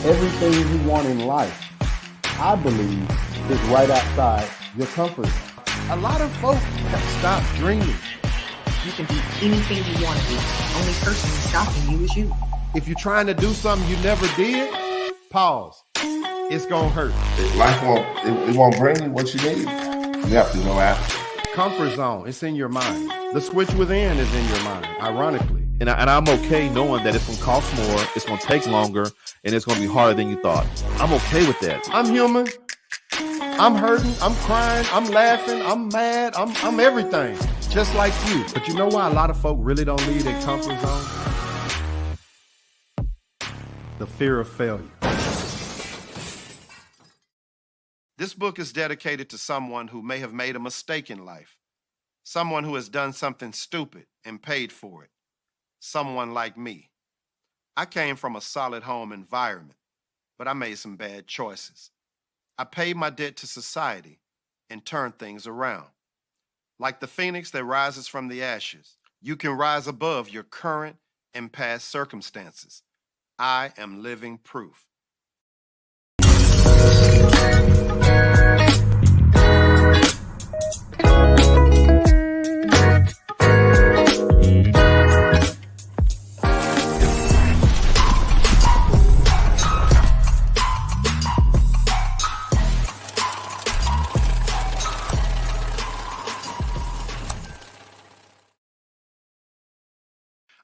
Everything you want in life, I believe, is right outside your comfort zone. A lot of folks have stopped dreaming. You can do anything you want to do. The only person stopping you is you. If you're trying to do something you never did, pause. It's gonna hurt. Life won't bring you what you need. You have to go after. Comfort zone, it's in your mind. The switch within is in your mind, ironically. And I'm okay knowing that it's going to cost more, it's going to take longer, and it's going to be harder than you thought. I'm okay with that. I'm human. I'm hurting. I'm crying. I'm laughing. I'm mad. I'm everything, just like you. But you know why a lot of folk really don't leave their comfort zone? The fear of failure. This book is dedicated to someone who may have made a mistake in life, someone who has done something stupid and paid for it. Someone like me. I came from a solid home environment, but I made some bad choices. I paid my debt to society and turned things around. Like the phoenix that rises from the ashes, you can rise above your current and past circumstances. I am living proof.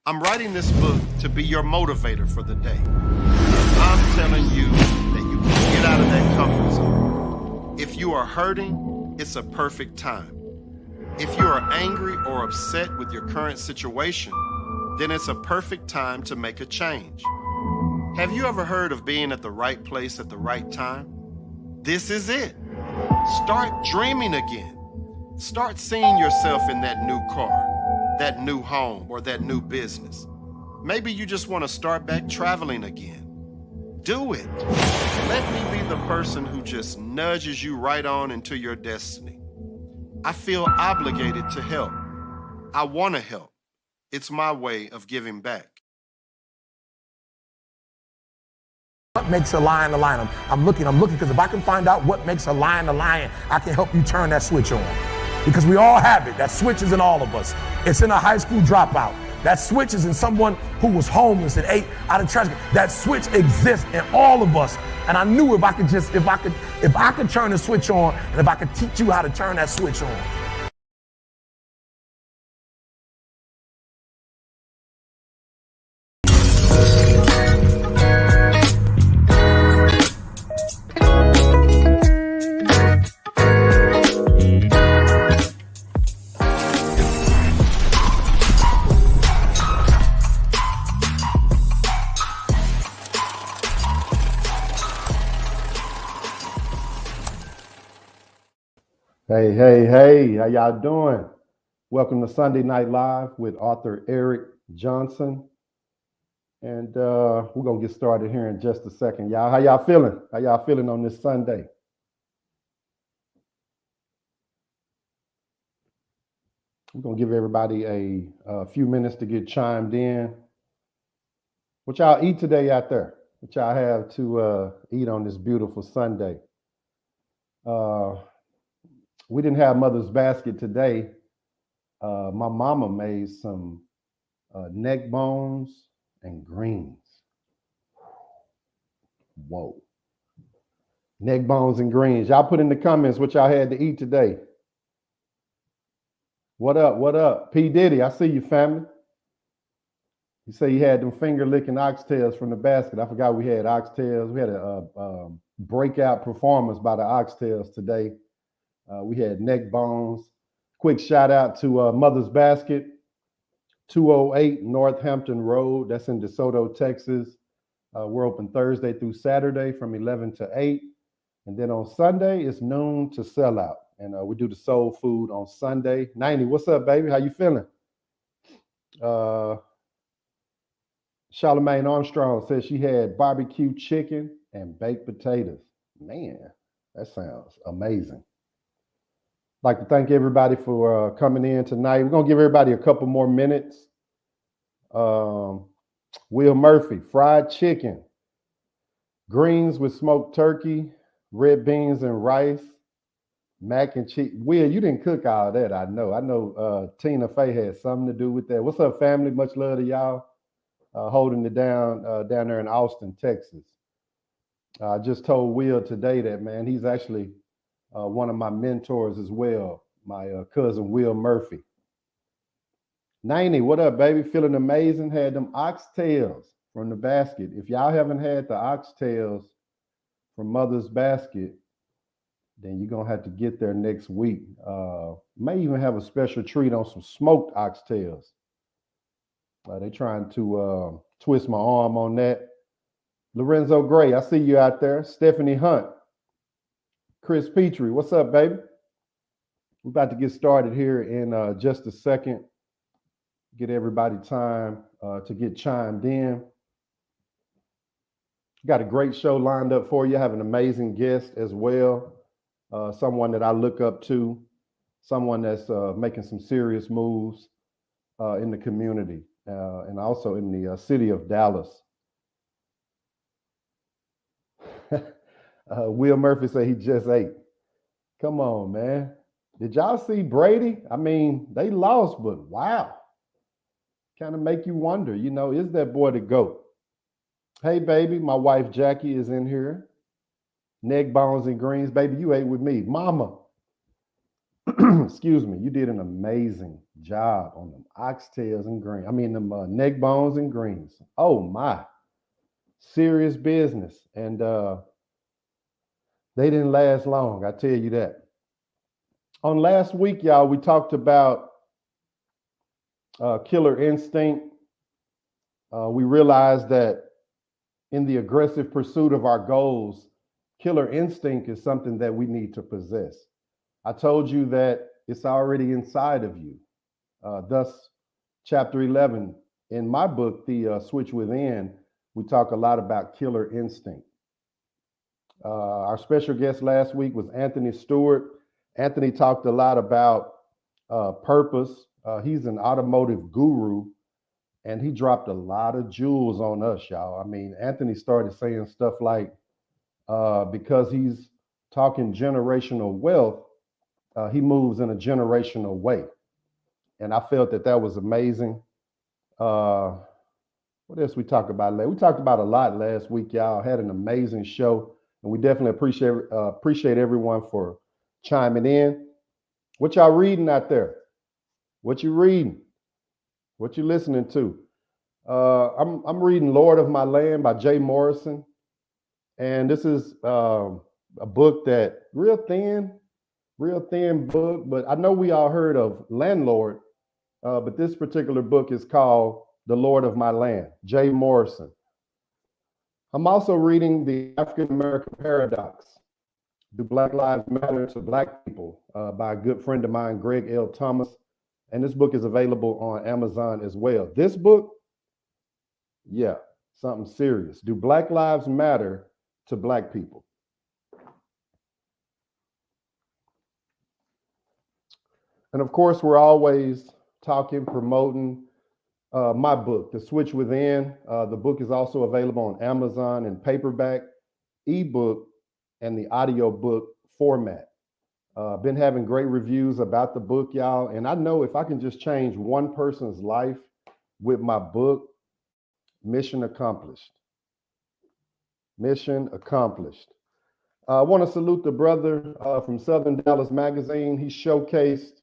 I'm writing this book to be your motivator for the day. I'm telling you that you can get out of that comfort zone. If you are hurting, it's a perfect time. If you are angry or upset with your current situation, then it's a perfect time to make a change. Have you ever heard of being at the right place at the right time? This is it. Start dreaming again. Start seeing yourself in that new car, that new home, or that new business. Maybe you just want to start back traveling again. Do it. Let me be the person who just nudges you right on into your destiny. I feel obligated to help. I want to help. It's my way of giving back. What makes a lion a lion? I'm looking because if I can find out what makes a lion, I can help you turn that switch on. Because we all have it. That switch is in all of us. It's in a high school dropout. That switch is in someone who was homeless and ate out of trash. That switch exists in all of us. And I knew if I could turn the switch on, and if I could teach you how to turn that switch on. Hey, how y'all doing? Welcome to Sunday Night Live with author Eric Johnson. And we're going to get started here in just a second. Y'all, how y'all feeling? How y'all feeling on this Sunday? We're going to give everybody a few minutes to get chimed in. What y'all eat today out there? What y'all have to eat on this beautiful Sunday? We didn't have Mother's Basket today. My mama made some neck bones and greens. Whoa. Neck bones and greens. Y'all put in the comments what y'all had to eat today. What up? P. Diddy, I see you, family. You say you had them finger-licking oxtails from the basket. I forgot we had oxtails. We had a breakout performance by the oxtails today. We had neck bones. Quick shout out to Mother's Basket, 208 Northampton Road. That's in DeSoto, Texas. We're open Thursday through Saturday from 11 to 8. And then on Sunday, it's noon to sellout. And we do the soul food on Sunday. 90, what's up, baby? How you feeling? Charlemagne Armstrong says she had barbecue chicken and baked potatoes. Man, that sounds amazing. I'd like to thank everybody for coming in tonight. We're going to give everybody a couple more minutes. Will Murphy, fried chicken. Greens with smoked turkey, red beans and rice, mac and cheese. Will, you didn't cook all that, I know. I know Tina Fey had something to do with that. What's up, family? Much love to y'all. Holding it down there in Austin, Texas. I just told Will today that, man, he's actually one of my mentors as well, my cousin Will Murphy. 90, what up, baby? Feeling amazing. Had them oxtails from the basket. If y'all haven't had the oxtails from Mother's Basket, then you're going to have to get there next week. May even have a special treat on some smoked oxtails. They trying to twist my arm on that. Lorenzo Gray, I see you out there. Stephanie Hunt. Chris Petrie, what's up, baby? We're about to get started here in just a second. Get everybody time to get chimed in. Got a great show lined up for you. I have an amazing guest as well. Someone that I look up to, someone that's making some serious moves in the community and also in the city of Dallas. Will Murphy said he just ate. Come on, man. Did y'all see Brady? I mean, they lost, but wow. Kind of make you wonder, you know, is that boy the GOAT? Hey, baby, my wife Jackie is in here. Neck bones and greens. Baby, you ate with me. Mama, excuse me, you did an amazing job on them oxtails and greens. I mean, them neck bones and greens. Oh, my. Serious business. And they didn't last long, I tell you that. On last week, y'all, we talked about killer instinct. We realized that in the aggressive pursuit of our goals, killer instinct is something that we need to possess. I told you that it's already inside of you. Thus, chapter 11, in my book, The Switch Within, we talk a lot about killer instinct. Our special guest last week was Anthony Stewart. Anthony talked a lot about purpose. He's an automotive guru, and he dropped a lot of jewels on us, y'all. I mean, Anthony started saying stuff like, because he's talking generational wealth, he moves in a generational way. And I felt that that was amazing. What else we talked about? We talked about a lot last week, y'all. Had an amazing show, and we definitely appreciate everyone for chiming in. What y'all reading out there? What you reading? What you listening to? I'm reading Lord of My Land by Jay Morrison. And this is a book that real thin book, but I know we all heard of Landlord, but this particular book is called The Lord of My Land, Jay Morrison. I'm also reading The African American Paradox, Do Black Lives Matter to Black People, by a good friend of mine, Greg L. Thomas. And this book is available on Amazon as well. This book, yeah, something serious. Do Black Lives Matter to Black people? And of course, we're always talking, promoting my book, The Switch Within. The book is also available on Amazon in paperback, ebook, and the audiobook format. Been having great reviews about the book, y'all. And I know if I can just change one person's life with my book, mission accomplished. Mission accomplished. I want to salute the brother from Southern Dallas Magazine. He showcased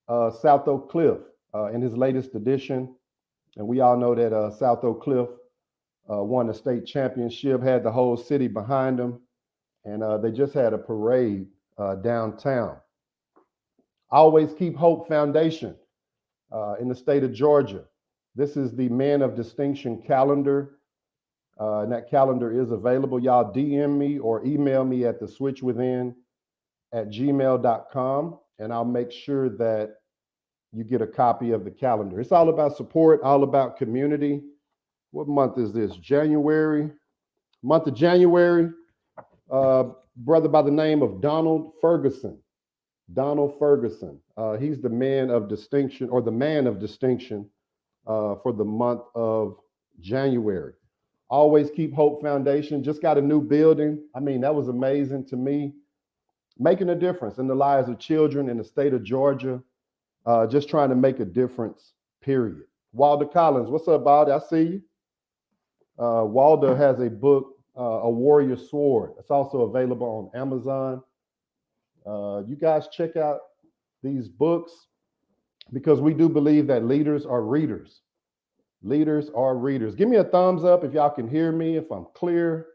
South Oak Cliff in his latest edition. And we all know that South Oak Cliff won the state championship, had the whole city behind them. And they just had a parade downtown. Always Keep Hope Foundation in the state of Georgia. This is the Men of Distinction calendar. And that calendar is available. Y'all DM me or email me at theswitchwithin@gmail.com, and I'll make sure that you get a copy of the calendar. It's all about support, all about community. What month is this? January. Month of January. Brother by the name of Donald Ferguson. Donald Ferguson. He's the man of distinction, or the man of distinction for the month of January. Always Keep Hope Foundation just got a new building. I mean, that was amazing to me. Making a difference in the lives of children in the state of Georgia. Just trying to make a difference, period. Walter Collins, what's up, Baldy? I see you. Walter has a book, A Warrior Sword. It's also available on Amazon. You guys check out these books because we do believe that leaders are readers. Leaders are readers. Give me a thumbs up if y'all can hear me, if I'm clear,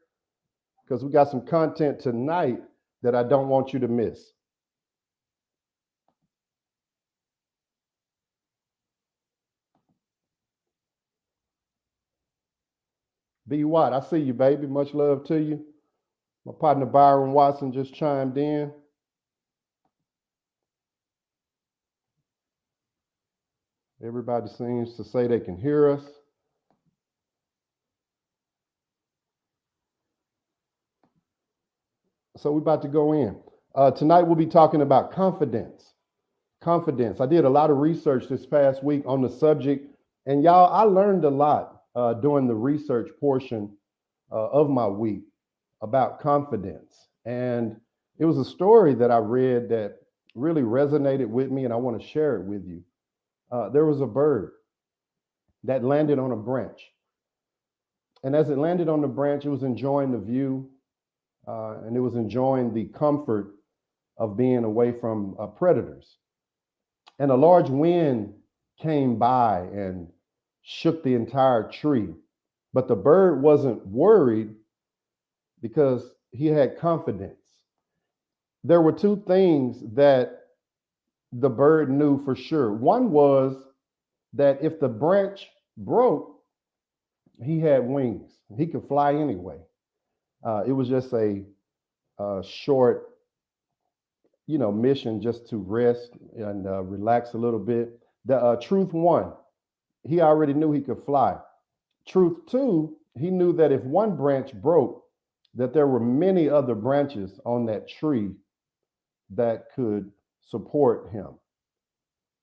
because we got some content tonight that I don't want you to miss. B. Watt, I see you, baby. Much love to you. My partner Byron Watson just chimed in. Everybody seems to say they can hear us. So we're about to go in. Tonight we'll be talking about confidence. Confidence. I did a lot of research this past week on the subject, and y'all, I learned a lot during the research portion of my week about confidence. And it was a story that I read that really resonated with me, and I want to share it with you. There was a bird that landed on a branch. And as it landed on the branch, it was enjoying the view and it was enjoying the comfort of being away from predators. And a large wind came by and shook the entire tree. But the bird wasn't worried because he had confidence. There were two things that the bird knew for sure. One was that if the branch broke, he had wings. He could fly anyway. It was just a short, mission just to rest and relax a little bit. The truth one, he already knew he could fly. Truth two, he knew that if one branch broke, that there were many other branches on that tree that could support him.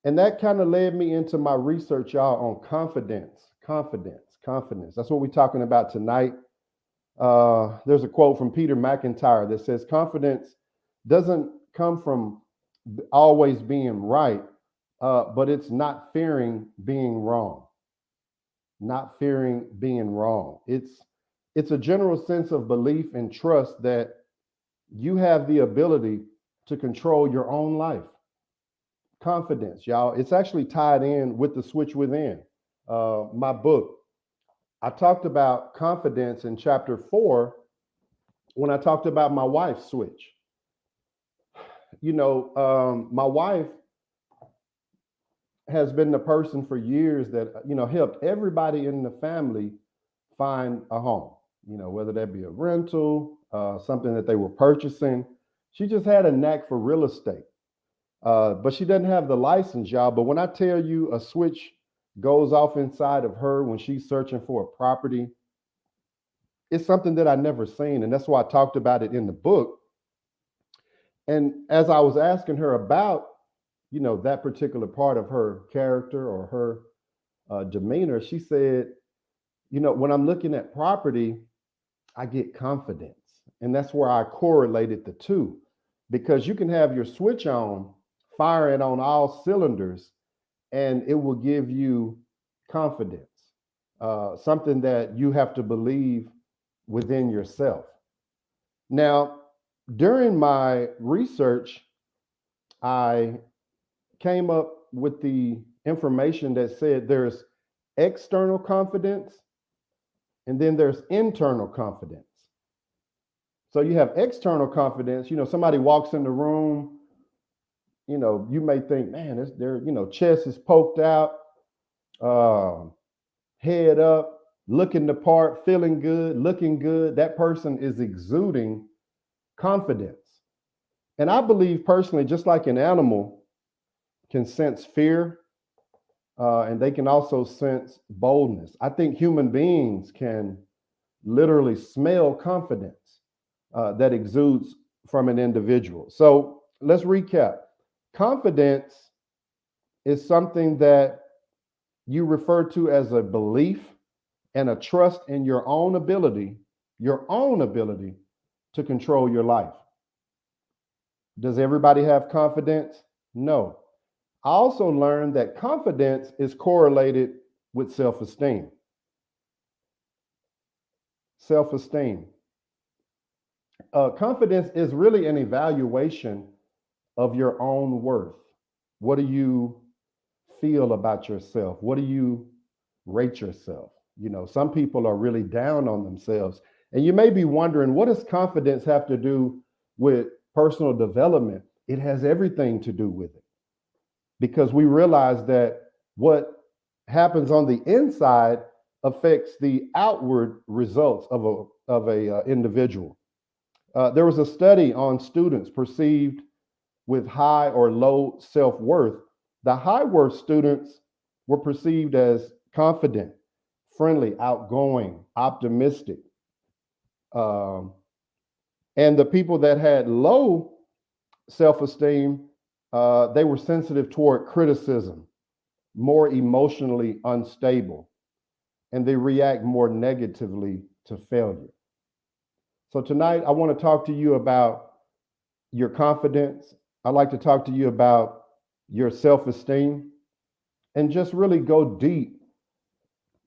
And that kind of led me into my research, y'all, on confidence. That's what we're talking about tonight. There's a quote from Peter McIntyre that says, confidence doesn't come from always being right, but it's not fearing being wrong. Not fearing being wrong. It's a general sense of belief and trust that you have the ability to control your own life. Confidence, y'all. It's actually tied in with the switch within. My book. I talked about confidence in chapter 4 when I talked about my wife's switch. My wife has been the person for years that, helped everybody in the family find a home, whether that be a rental, something that they were purchasing. She just had a knack for real estate. But she doesn't have the license, y'all. But when I tell you a switch goes off inside of her when she's searching for a property, it's something that I never seen. And that's why I talked about it in the book. And as I was asking her about, that particular part of her character or her demeanor, she said, when I'm looking at property, I get confidence. And that's where I correlated the two, because you can have your switch on, firing on all cylinders, and it will give you confidence, something that you have to believe within yourself. Now, during my research, I came up with the information that said there's external confidence and then there's internal confidence. So you have external confidence, somebody walks in the room, you may think, man, their chest is poked out, head up, looking the part, feeling good, looking good. That person is exuding confidence. And I believe personally, just like an animal can sense fear, and they can also sense boldness, I think human beings can literally smell confidence that exudes from an individual. So let's recap. Confidence is something that you refer to as a belief and a trust in your own ability to control your life. Does everybody have confidence? No. I also learned that confidence is correlated with self-esteem. Self-esteem. Confidence is really an evaluation of your own worth. What do you feel about yourself? What do you rate yourself? You know, some people are really down on themselves. And you may be wondering, what does confidence have to do with personal development? It has everything to do with it. Because we realize that what happens on the inside affects the outward results of a individual. There was a study on students perceived with high or low self-worth. The high worth students were perceived as confident, friendly, outgoing, optimistic. And the people that had low self-esteem, they were sensitive toward criticism, more emotionally unstable, and they react more negatively to failure. So tonight, I want to talk to you about your confidence. I'd like to talk to you about your self-esteem and just really go deep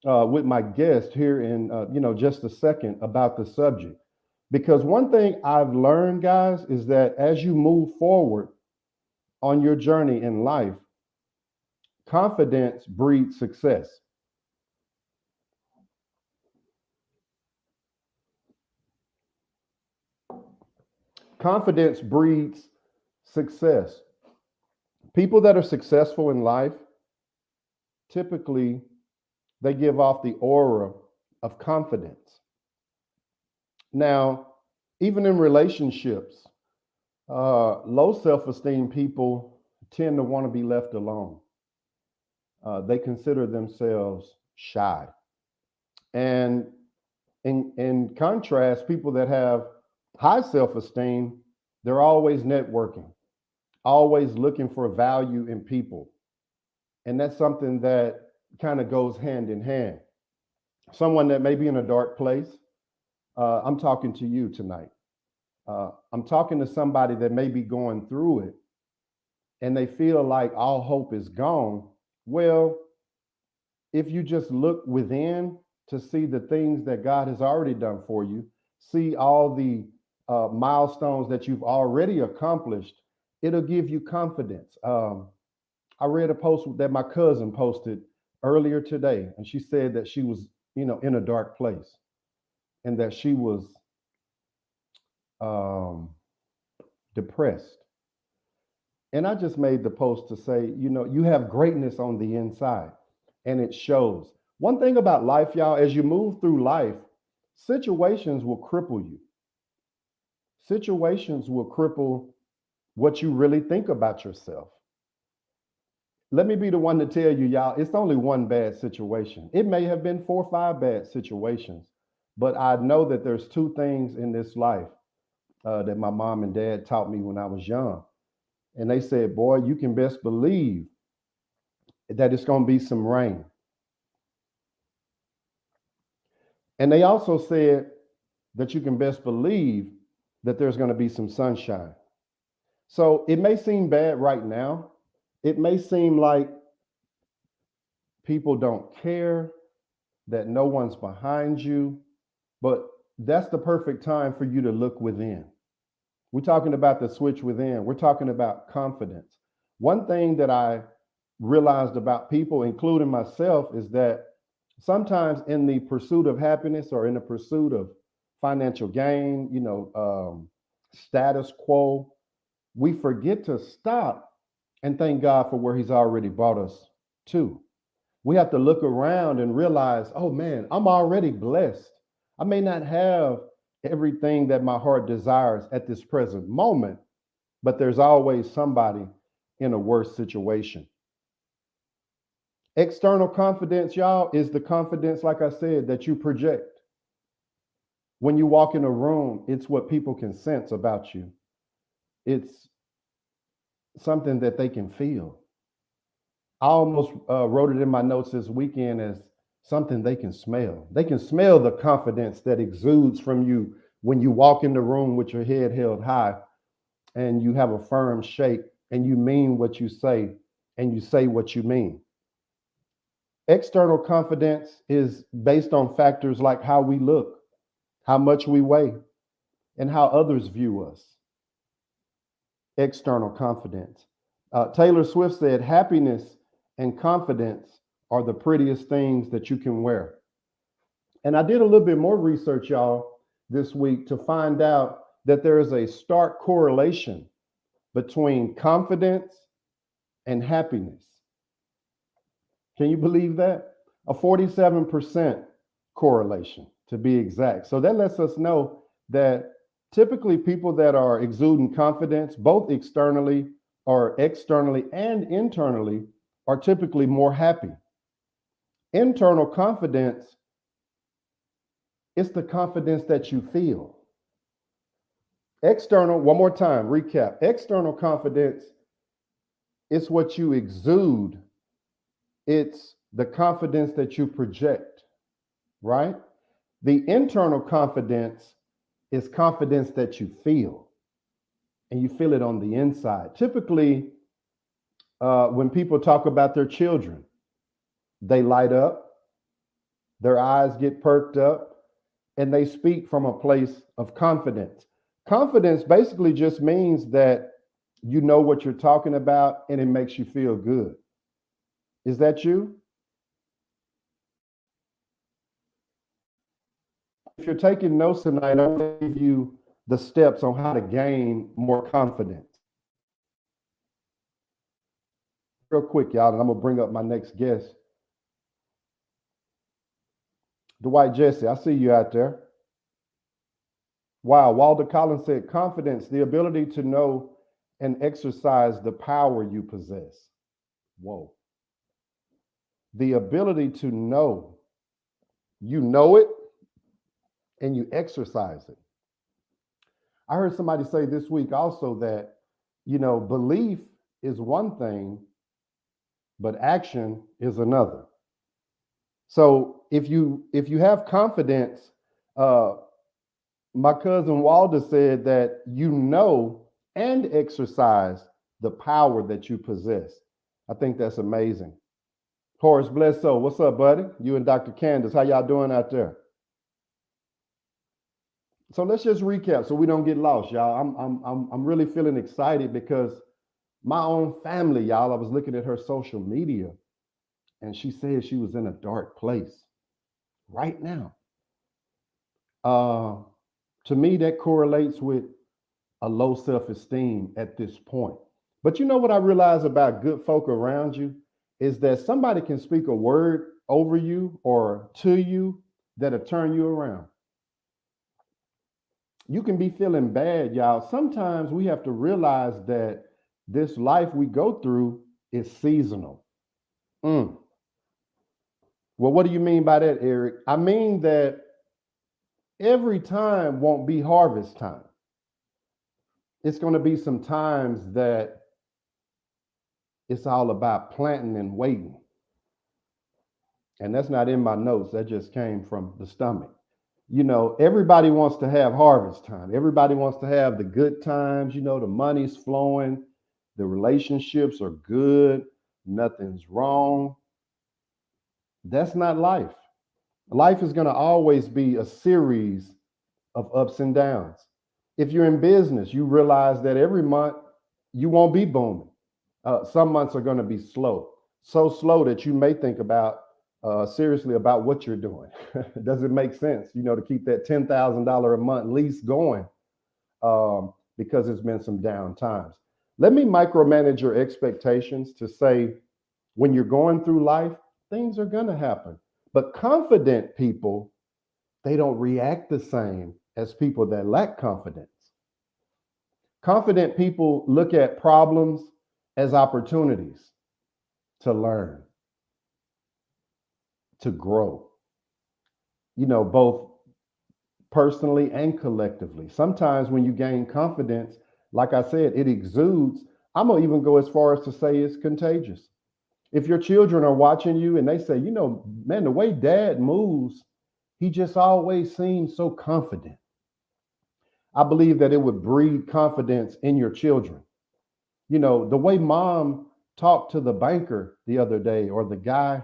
with my guest here in just a second about the subject. Because one thing I've learned, guys, is that as you move forward on your journey in life, confidence breeds success. Confidence breeds success. People that are successful in life, typically, they give off the aura of confidence. Now, even in relationships, low self-esteem people tend to want to be left alone. They consider themselves shy. And in contrast, people that have high self-esteem, they're always networking, always looking for value in people. And that's something that kind of goes hand in hand. Someone that may be in a dark place, I'm talking to you tonight. I'm talking to somebody that may be going through it and they feel like all hope is gone. Well, if you just look within to see the things that God has already done for you, see all the milestones that you've already accomplished, it'll give you confidence. I read a post that my cousin posted earlier today, and she said that she was, in a dark place and that she was depressed. And I just made the post to say, you have greatness on the inside and it shows. One thing about life, y'all, as you move through life, situations will cripple you. Situations will cripple what you really think about yourself. Let me be the one to tell you, y'all, it's only one bad situation. It may have been 4 or 5 bad situations, but I know that there's 2 things in this life that my mom and dad taught me when I was young. And they said, boy, you can best believe that it's going to be some rain. And they also said that you can best believe that there's going to be some sunshine. So it may seem bad right now. It may seem like people don't care, that no one's behind you, but that's the perfect time for you to look within. We're talking about the switch within. We're talking about confidence. One thing that I realized about people, including myself, is that sometimes in the pursuit of happiness or in the pursuit of financial gain, status quo, we forget to stop and thank God for where he's already brought us to. We have to look around and realize, oh man, I'm already blessed. I may not have everything that my heart desires at this present moment, but there's always somebody in a worse situation. External confidence, y'all, is the confidence, like I said, that you project. When you walk in a room, it's what people can sense about you. It's something that they can feel. I almost wrote it in my notes this weekend as something they can smell. They can smell the confidence that exudes from you when you walk in the room with your head held high and you have a firm shake and you mean what you say and you say what you mean. External confidence is based on factors like how we look, how much we weigh, and how others view us. External confidence. Taylor Swift said, happiness and confidence are the prettiest things that you can wear. And I did a little bit more research, y'all, this week to find out that there is a stark correlation between confidence and happiness. Can you believe that? A 47% correlation, to be exact. So that lets us know that typically people that are exuding confidence, both externally and internally, are typically more happy. Internal confidence is the confidence that you feel. External, one more time, recap. External confidence is what you exude. It's the confidence that you project, right? The internal confidence is confidence that you feel, and you feel it on the inside. Typically, when people talk about their children, they light up, their eyes get perked up, and they speak from a place of confidence. Confidence basically just means that you know what you're talking about and it makes you feel good. Is that you? If you're taking notes tonight, I'm going to give you the steps on how to gain more confidence. Real quick, y'all, and I'm going to bring up my next guest. Dwight Jesse, I see you out there. Wow, Walter Collins said, confidence, the ability to know and exercise the power you possess. Whoa. The ability to know. You know it and you exercise it. I heard somebody say this week also that, belief is one thing, but action is another. So if you have confidence, my cousin Walter said that you know and exercise the power that you possess. I think that's amazing. Horace Bledsoe, what's up, buddy? You and Dr. Candace, how y'all doing out there? So let's just recap so we don't get lost, y'all. I'm really feeling excited because my own family, y'all, I was looking at her social media and she said she was in a dark place right now. To me, that correlates with a low self-esteem at this point. But you know what I realize about good folk around you is that somebody can speak a word over you or to you that'll turn you around. You can be feeling bad, y'all. Sometimes we have to realize that this life we go through is seasonal. Well, what do you mean by that, Eric? I mean that every time won't be harvest time. It's going to be some times that it's all about planting and waiting. And that's not in my notes. That just came from the stomach. Everybody wants to have harvest time. Everybody wants to have the good times. The money's flowing. The relationships are good. Nothing's wrong. That's not life. Life is going to always be a series of ups and downs. If you're in business, you realize that every month you won't be booming. Some months are going to be slow, so slow that you may think about seriously about what you're doing. Does it make sense, to keep that $10,000 a month lease going because it's been some down times? Let me micromanage your expectations to say when you're going through life, things are going to happen. But confident people, they don't react the same as people that lack confidence. Confident people look at problems as opportunities to learn, to grow, both personally and collectively. Sometimes when you gain confidence, like I said, it exudes. I'm going to even go as far as to say it's contagious. If your children are watching you and they say, you know, man, the way dad moves, he just always seems so confident. I believe that it would breed confidence in your children. You know, the way mom talked to the banker the other day or the guy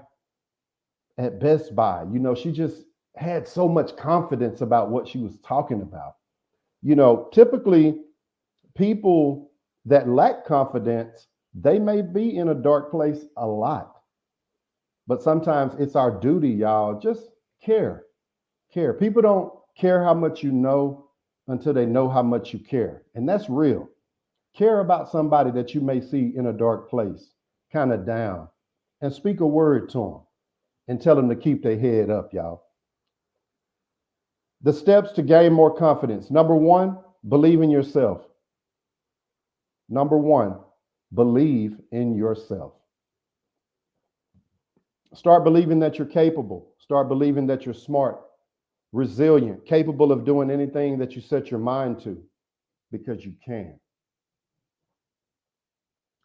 at Best Buy, you know, she just had so much confidence about what she was talking about. You know, typically people that lack confidence, they may be in a dark place a lot. But sometimes it's our duty, y'all. Just care. Care. People don't care how much you know until they know how much you care. And that's real. Care about somebody that you may see in a dark place, kind of down, and speak a word to them and tell them to keep their head up, y'all. The steps to gain more confidence. Number one, believe in yourself. Number one, believe in yourself. Start believing that you're capable. Start believing that you're smart, resilient, capable of doing anything that you set your mind to, because you can.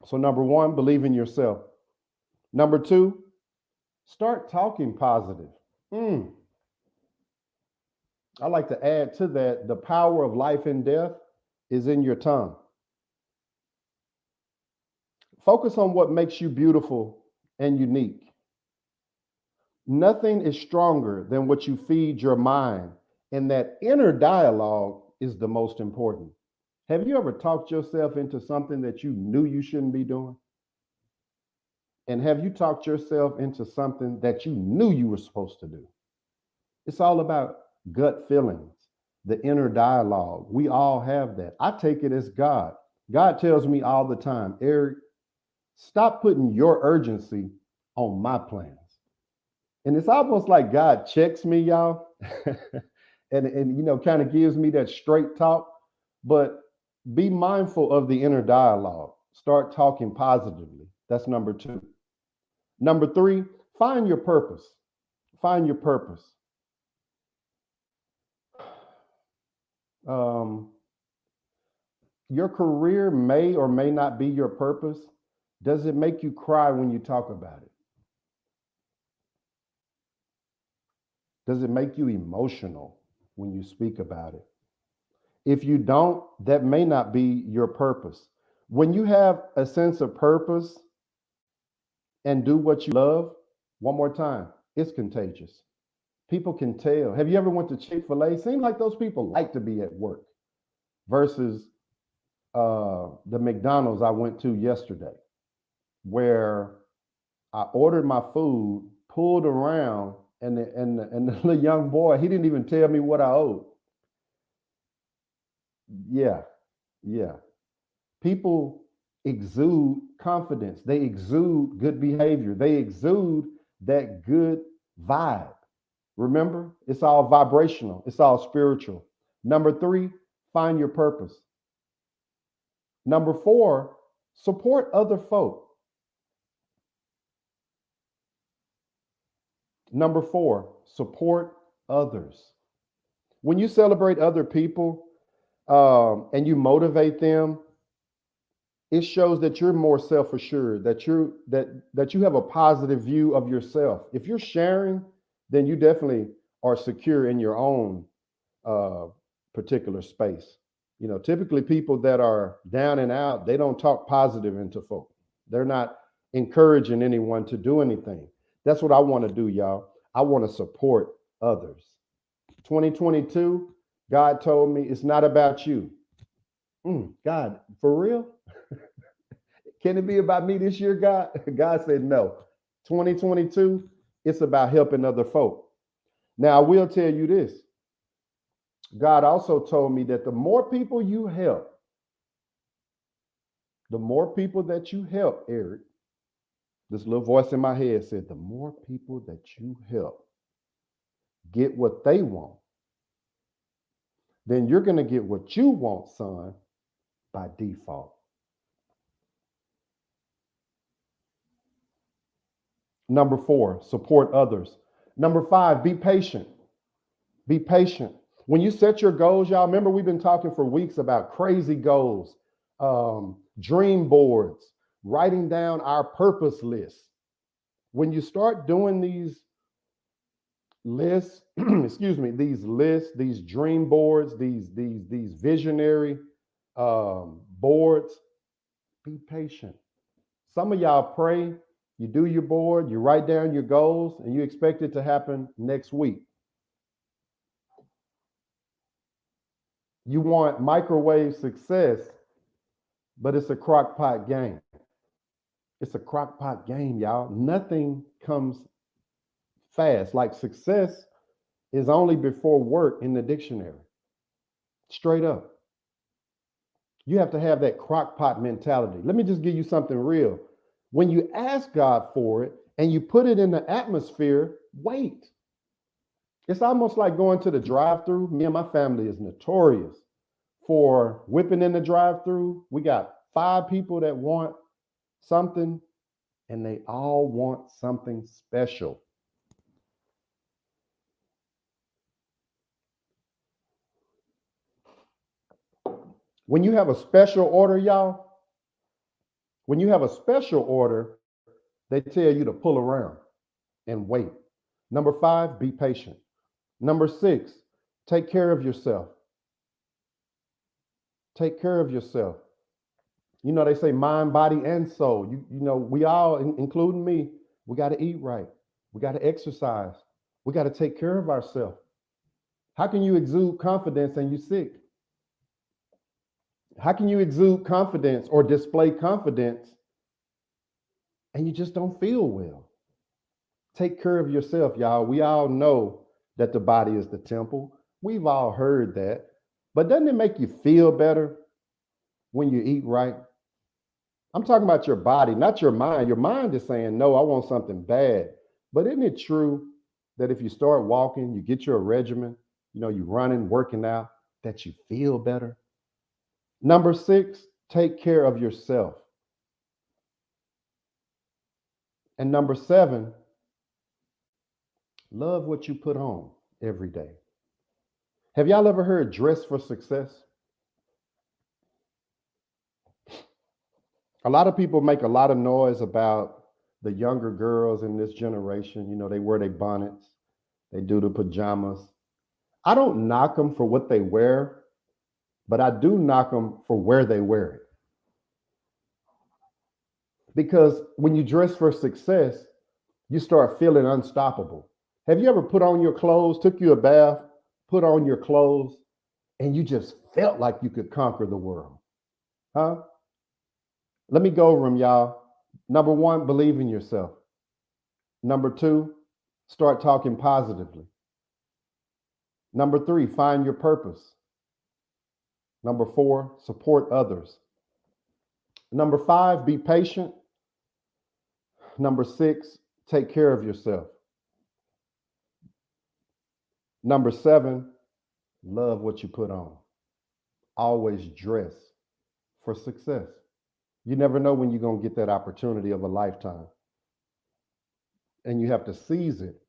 So number one, believe in yourself. Number two, start talking positive. I like to add to that, the power of life and death is in your tongue. Focus on what makes you beautiful and unique. Nothing is stronger than what you feed your mind, and that inner dialogue is the most important. Have you ever talked yourself into something that you knew you shouldn't be doing? And have you talked yourself into something that you knew you were supposed to do? It's all about gut feelings, the inner dialogue. We all have that. I take it as God. God tells me all the time, Eric, stop putting your urgency on my plans. And it's almost like God checks me, y'all, and you know, kind of gives me that straight talk. But be mindful of the inner dialogue. Start talking positively. That's number two. Number three, find your purpose. Find your purpose. Your career may or may not be your purpose. Does it make you cry when you talk about it? Does it make you emotional when you speak about it? If you don't, that may not be your purpose. When you have a sense of purpose and do what you love, one more time, it's contagious. People can tell. Have you ever went to Chick-fil-A? Seems like those people like to be at work versus the McDonald's I went to yesterday, where I ordered my food, pulled around, and the little young boy, he didn't even tell me what I owed. Yeah. People exude confidence. They exude good behavior. They exude that good vibe. Remember, it's all vibrational. It's all spiritual. Number three, find your purpose. Number four, support other folk. Number four, support others. When you celebrate other people and you motivate them, it shows that you're more self-assured, that you have a positive view of yourself. If you're sharing, then you definitely are secure in your own particular space. You know, typically people that are down and out, they don't talk positive into folk. They're not encouraging anyone to do anything. That's what I want to do, y'all. I want to support others. 2022, God told me it's not about you. God, for real? Can it be about me this year, God? God said no. 2022, it's about helping other folk. Now, I will tell you this. God also told me that the more people you help, the more people that you help, Eric, this little voice in my head said, the more people that you help get what they want, then you're going to get what you want, son, by default. Number four, support others. Number five, be patient. Be patient. When you set your goals, y'all, remember we've been talking for weeks about crazy goals, dream boards, writing down our purpose list. When you start doing these lists, excuse me, these lists, these dream boards, these visionary boards, be patient. Some of y'all pray, you do your board, you write down your goals, and you expect it to happen next week. You want microwave success, but it's a crock pot game. It's a crock pot game, y'all. Nothing comes fast. Like success is only before work in the dictionary. Straight up. You have to have that crock pot mentality. Let me just give you something real. When you ask God for it and you put it in the atmosphere, wait. It's almost like going to the drive-through. Me and my family is notorious for whipping in the drive-through. We got 5 people that want something, and they all want something special. When you have a special order, y'all, when you have a special order, they tell you to pull around and wait. Number 5, be patient. Number 6, take care of yourself. Take care of yourself. You know, they say mind, body, and soul. You know, we all, including me, we got to eat right. We got to exercise. We got to take care of ourselves. How can you exude confidence and you're sick? How can you exude confidence or display confidence and you just don't feel well? Take care of yourself, y'all. We all know that the body is the temple. We've all heard that. But doesn't it make you feel better when you eat right? I'm talking about your body, not your mind. Your mind is saying, no, I want something bad. But isn't it true that if you start walking, you get your regimen, you know, you running, working out, that you feel better? Number 6, take care of yourself. And number 7, love what you put on every day. Have y'all ever heard dress for success? A lot of people make a lot of noise about the younger girls in this generation. You know, they wear their bonnets, they do the pajamas. I don't knock them for what they wear, but I do knock them for where they wear it. Because when you dress for success, you start feeling unstoppable. Have you ever put on your clothes, took you a bath, put on your clothes, and you just felt like you could conquer the world? Huh? Let me go over them, y'all. Number 1, believe in yourself. Number 2, start talking positively. Number 3, find your purpose. Number 4, support others. Number 5, be patient. Number 6, take care of yourself. Number 7, love what you put on. Always dress for success. You never know when you're going to get that opportunity of a lifetime. And you have to seize it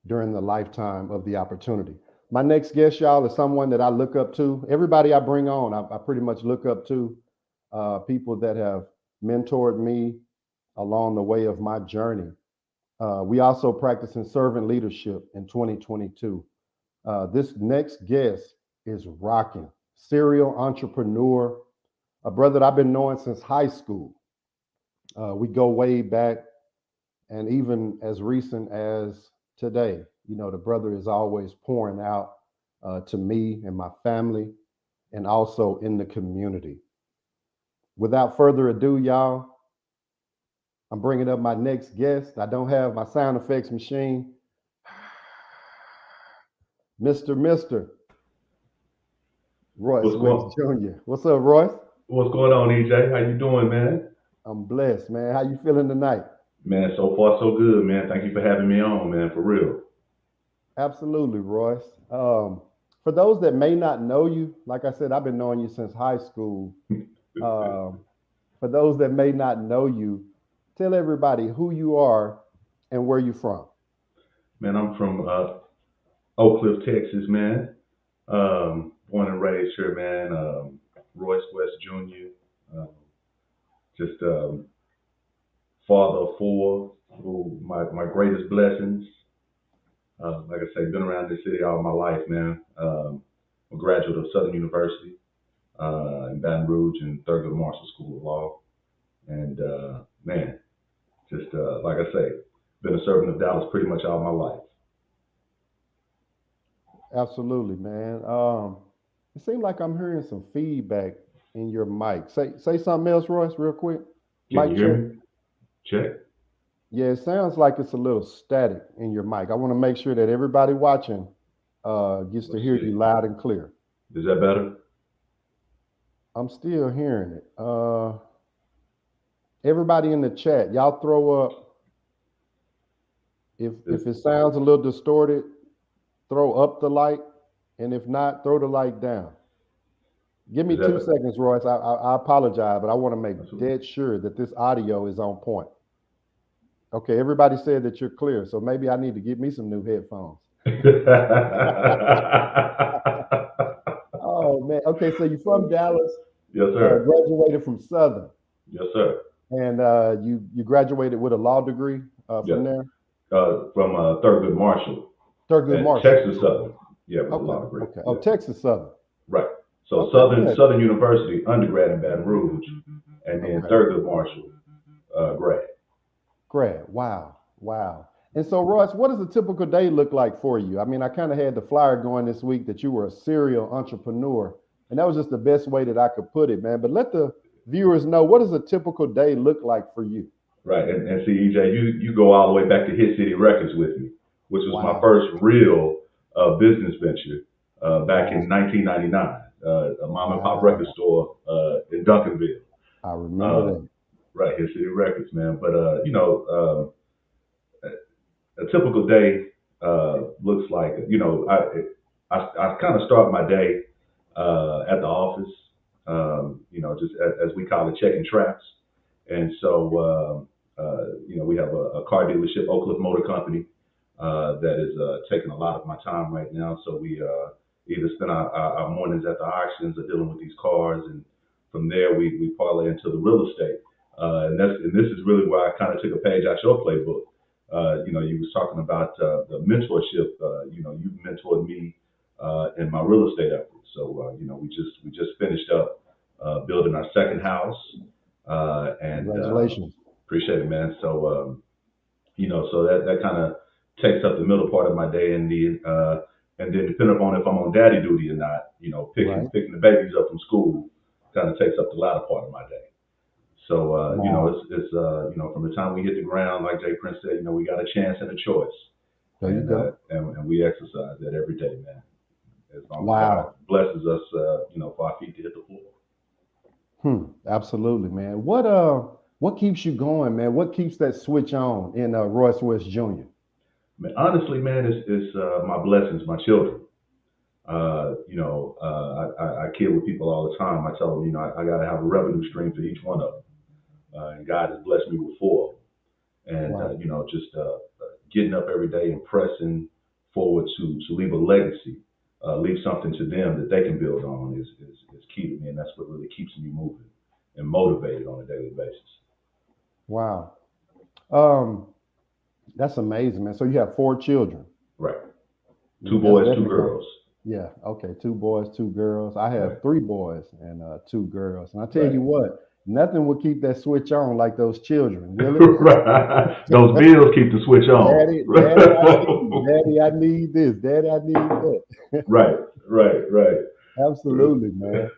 during the lifetime of the opportunity. My next guest, y'all, is someone that I look up to. Everybody I bring on, I pretty much look up to people that have mentored me along the way of my journey. We also practice in servant leadership in 2022. This next guest is rocking, serial entrepreneur, a brother that I've been knowing since high school. We go way back, and even as recent as today, you know, the brother is always pouring out to me and my family, and also in the community. Without further ado, y'all, I'm bringing up my next guest. I don't have my sound effects machine. Mr. Royce Jr. What's up, Royce? What's going on, EJ? How you doing, man? I'm blessed, man. How you feeling tonight? Man, so far so good, man. Thank you for having me on, man, for real. Absolutely, Royce. For those that may not know you, like I said, I've been knowing you since high school. For those that may not know you, tell everybody who you are and where you're from. Man, I'm from Oak Cliff, Texas, man. Born and raised here, man. Royce West Jr. Just father of four, who my greatest blessings. Like I say, been around this city all my life, man. A graduate of Southern University in Baton Rouge and Thurgood Marshall School of Law. And man, just like I say, been a servant of Dallas pretty much all my life. Absolutely, man. It seems like I'm hearing some feedback in your mic. Say something else, Royce, real quick. Can Mic you hear check. me? Check. Yeah, it sounds like it's a little static in your mic. I want to make sure that everybody watching gets to Let's hear see. you loud and clear. Is that better? I'm still hearing it. Everybody in the chat, y'all throw up. If it sounds a little distorted, throw up the light, and if not, throw the light down. Give me Is that 2 seconds, Royce. I apologize, but I want to make Absolutely. dead sure that this audio is on point. Okay, everybody said that you're clear, so maybe I need to get me some new headphones. Oh man. Okay, so you're from Dallas. Yes, sir. Graduated from Southern, Yes, sir. and you graduated with a law degree from Yes. there. From Thurgood Marshall. Thurgood And Marshall. Texas Southern. Yeah, with a law Okay. degree. Okay. Yeah. Oh, Texas Southern. Right. So Okay, Southern University undergrad in Baton Rouge, and then Okay. Thurgood Marshall grad. Grad. Wow. Wow. And so, Royce, what does a typical day look like for you? I mean, I kind of had the flyer going this week that you were a serial entrepreneur, and that was just the best way that I could put it, man. But let the viewers know, what does a typical day look like for you? Right. And see, EJ, you go all the way back to Hit City Records with me, which was my Wow. first real business venture back in 1999. A mom and pop record store in Duncanville. I remember that. Right, Hit City Records, man. But a typical day looks like, I kind of start my day at the office, just as we call it, checking traps. And so, we have a car dealership, Oak Cliff Motor Company, that is taking a lot of my time right now. So we either spend our mornings at the auctions or dealing with these cars, and from there we parlay into the real estate. And this is really where I kind of took a page out your playbook. You was talking about the mentorship. You mentored me in my real estate efforts. So we just finished up building our second house. And Congratulations. appreciate it, man. So so that kind of takes up the middle part of my day, and then depending upon if I'm on daddy duty or not, Right. picking the babies up from school kind of takes up the latter part of my day. So Wow. it's from the time we hit the ground, like Jay Prince said, we got a chance and a choice, There you go. and we exercise that every day, man. As long Wow. as God blesses us, for our feet to hit the floor. Absolutely, man. What keeps you going, man? What keeps that switch on in Royce West Jr.? Man, honestly, man, it's my blessings, my children. I kid with people all the time. I tell them, I got to have a revenue stream for each one of them. And God has blessed me with 4. And, Wow. just getting up every day and pressing forward to leave a legacy, leave something to them that they can build on is key to me. And that's what really keeps me moving and motivated on a daily basis. Wow. That's amazing, man. So you have 4 children. Right. Yeah, 2 that's boys, 2 definitely girls. Yeah. Okay. 2 boys, 2 girls. I have Right. 3 boys and 2 girls. And I tell Right. you what, nothing will keep that switch on like those children, will it? Right. Those bills keep the switch on. Daddy, I need this. Daddy, I need that. Right. Absolutely, man.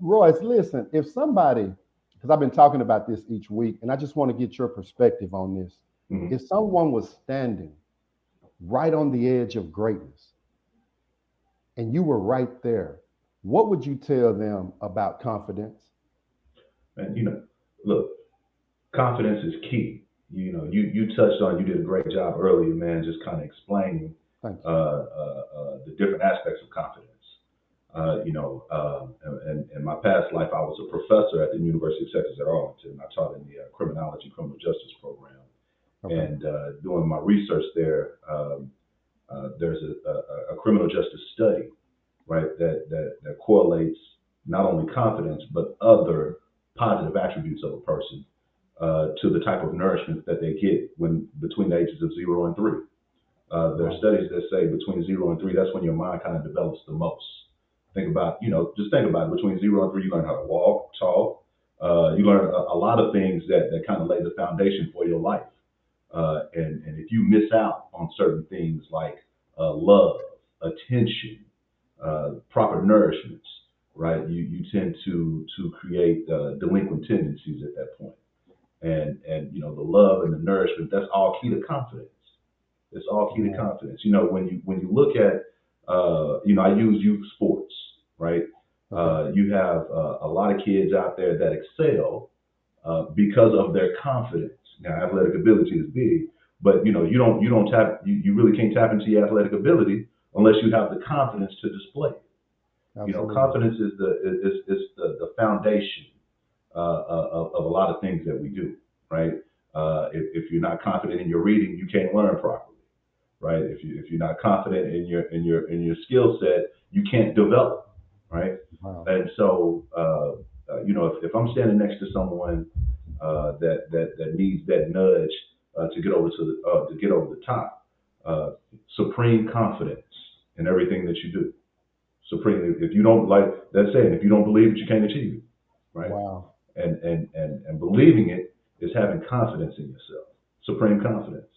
Royce, listen, if somebody, because I've been talking about this each week, and I just want to get your perspective on this. Mhm. If someone was standing right on the edge of greatness and you were right there, what would you tell them about confidence? And look, confidence is key. You touched on, you did a great job earlier, man, just kind of explaining Thank you. the different aspects of confidence. In my past life, I was a professor at the University of Texas at Arlington. I taught in the criminology, criminal justice program. Okay. And doing my research there, there's a criminal justice study, right, that correlates not only confidence but other positive attributes of a person to the type of nourishment that they get when between the ages of 0 and 3. There are studies that say between 0 and 3, that's when your mind kind of develops the most. Think about, just think about it. Between 0 and 3, you learn how to walk, talk. You learn a lot of things that kind of lay the foundation for your life. And if you miss out on certain things like love, attention, proper nourishments, right? You tend to create delinquent tendencies at that point. And the love and the nourishment, that's all key to confidence. It's all key to confidence. When you look at I use youth sports, right? You have a lot of kids out there that excel because of their confidence. Now, athletic ability is big, but you really can't tap into your athletic ability unless you have the confidence to display it. Absolutely. Confidence is the foundation of a lot of things that we do, right? If you're not confident in your reading, you can't learn properly, right? If you're not confident in your skill set, you can't develop, right? Wow. And so if I'm standing next to someone that needs that nudge to get over the top, supreme confidence in everything that you do. Supreme. If you don't, like that saying, if you don't believe it, you can't achieve it, right? Wow. And believing it is having confidence in yourself. Supreme confidence.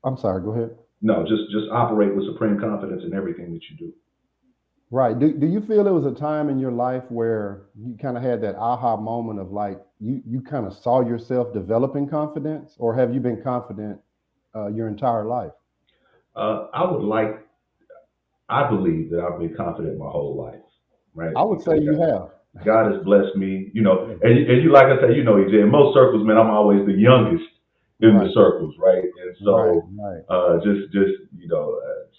I'm sorry, go ahead. No, just operate with supreme confidence in everything that you do. Right. Do you feel there was a time in your life where you kind of had that aha moment of like you kind of saw yourself developing confidence, or have you been confident your entire life? I believe that I've been confident my whole life, right? I would say you have. God has blessed me, and you like I say, EJ, in most circles, man, I'm always the youngest in the circles, right? And so,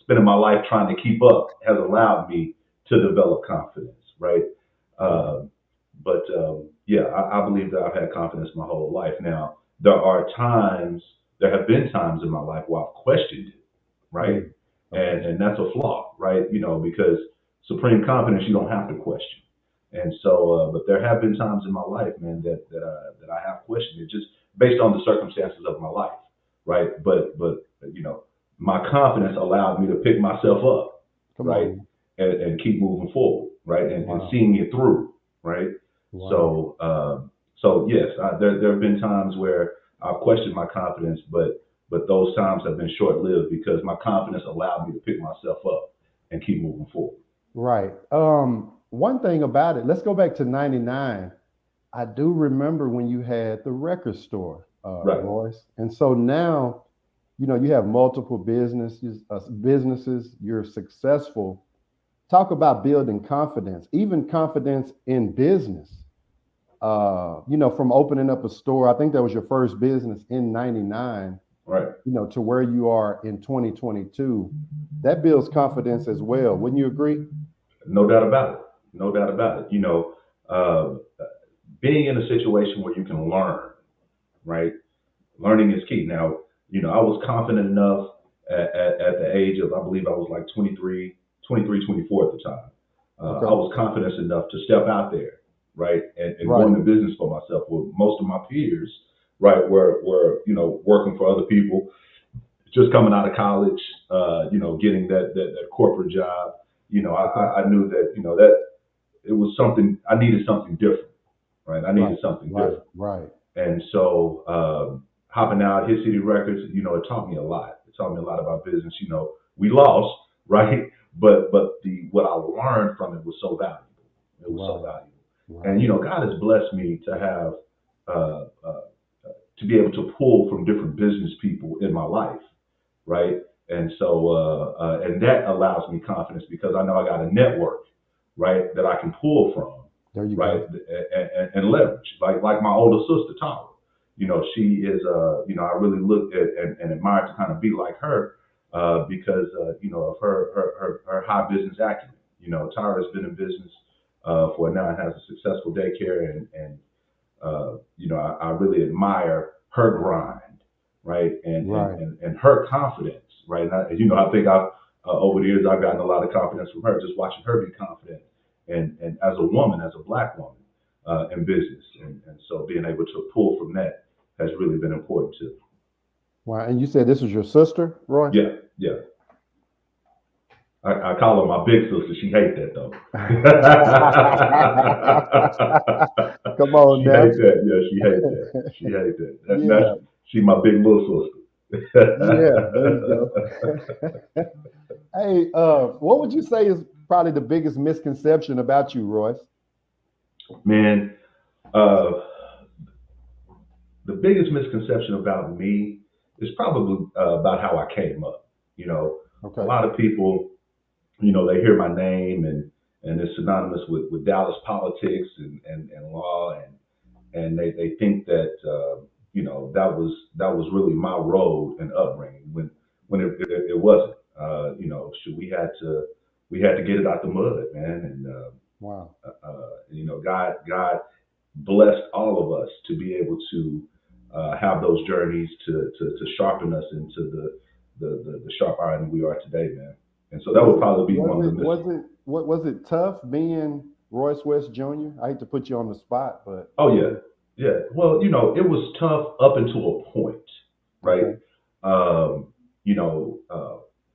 spending my life trying to keep up has allowed me to develop confidence, right? But I believe that I've had confidence my whole life. Now, there have been times in my life where I've questioned it, right? And that's a flaw, right? Because supreme confidence, you don't have to question. And so, but there have been times in my life, man, that I have questioned it just based on the circumstances of my life, right? But my confidence allowed me to pick myself up, right? And keep moving forward, right? And seeing it through, right? Wow. So yes, there have been times where I've questioned my confidence, but those times have been short-lived because my confidence allowed me to pick myself up and keep moving forward. Right. One thing about it, let's go back to '99. I do remember when you had the record store, Royce. And so now, you have multiple businesses, you're successful. Talk about building confidence, even confidence in business. From opening up a store, I think that was your first business in '99. Right. To where you are in 2022, that builds confidence as well. Wouldn't you agree? No doubt about it. No doubt about it. Being in a situation where you can learn, right? Learning is key. Now, I was confident enough at the age of, I believe I was like 23, 24 at the time. I was confident enough to step out there, right? And go into business for myself. With most of my peers, right, were working for other people, just coming out of college, getting that corporate job. I knew that that it was something I needed, something different, right? I needed something different, right. And so hopping out, Hit City Records, it taught me a lot. It taught me a lot about business. We lost, right? But what I learned from it was so valuable. It was so valuable. Right. And God has blessed me to have to be able to pull from different business people in my life, right? And so and that allows me confidence because I know I got a network, right, that I can pull from. There you go. And leverage, like my older sister Tara. She is I really look at and admire to kind of be like her because of her high business acumen. Tara has been in business for now and has a successful daycare and I really admire her grind, right? And her confidence, right? And I think I've over the years I've gotten a lot of confidence from her, just watching her be confident. And as a woman, as a Black woman, in business, and so being able to pull from that has really been important too. Wow. And you said this was your sister, Roy? Yeah. I call her my big sister. She hates that though. Come on She now. hates that. Yeah, she hates that. She hates that. Yeah. She my big little sister. Yeah, there you go. Hey, what would you say is probably the biggest misconception about you, Royce? Man, the biggest misconception about me is probably about how I came up. You know, Okay. a lot of people, you know, they hear my name and it's synonymous with Dallas politics and law, and they think that you know, that was really my road and upbringing when it wasn't. You know, we had to get it out the mud, man, and Wow. you know, God blessed all of us to be able to have those journeys to sharpen us into the sharp iron we are today, man. And so that would probably be one of the Was it tough being Royce West Jr.? I hate to put you on the spot, but Oh yeah. Well, you know, it was tough up until a point, right? Okay. You know,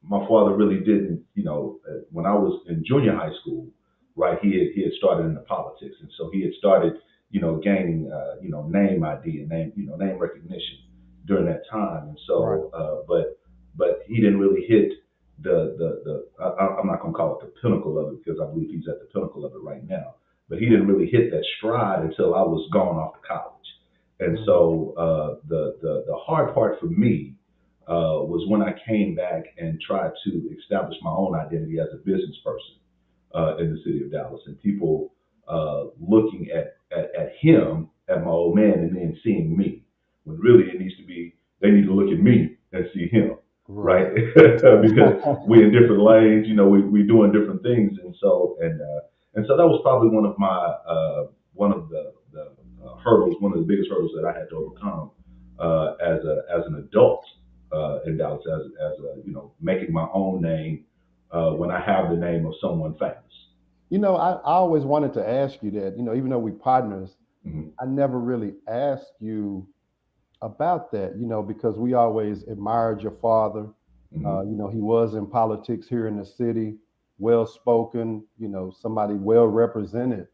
my father really didn't. You know, when I was in junior high school, right, he had started into politics, and so he had started, you know, gaining, you know, name ID and name recognition during that time, and so, but he didn't really hit I'm not going to call it the pinnacle of it because I believe he's at the pinnacle of it right now. But he didn't really hit that stride until I was gone off to college. And so the hard part for me was when I came back and tried to establish my own identity as a business person in the city of Dallas, and people looking at him, at my old man, and then seeing me. When really they need to look at me and see him. Right, because we're in different lanes, you know, we doing different things, and so that was probably one of the hurdles, one of the biggest hurdles that I had to overcome as an adult in Dallas, as a, you know, making my own name when I have the name of someone famous. You know, I always wanted to ask you that. You know, even though we partners, Mm-hmm. I never really asked you about that. You know, because we always admired your father. Mm-hmm. You know, he was in politics here in the city, well spoken, you know, somebody well represented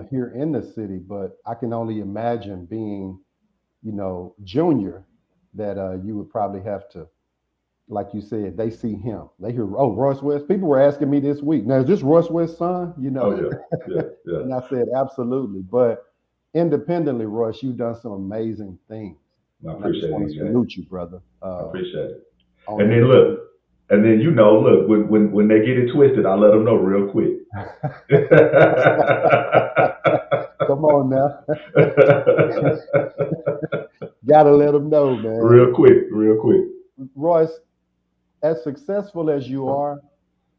here in the city. But I can only imagine being, you know, junior, that you would probably have to, like you said, they see him. They hear, oh, Royce West. People were asking me this week, now, is this Royce West's son? You know, Oh yeah. and I said, absolutely. But independently, Royce, you've done some amazing things. I And I just appreciate want it, to EJ. salute you, brother. I appreciate it. On And that. then look, you know, look, when they get it twisted, I let them know real quick. Come on now. Gotta let them know, man. Real quick. Royce, as successful as you are,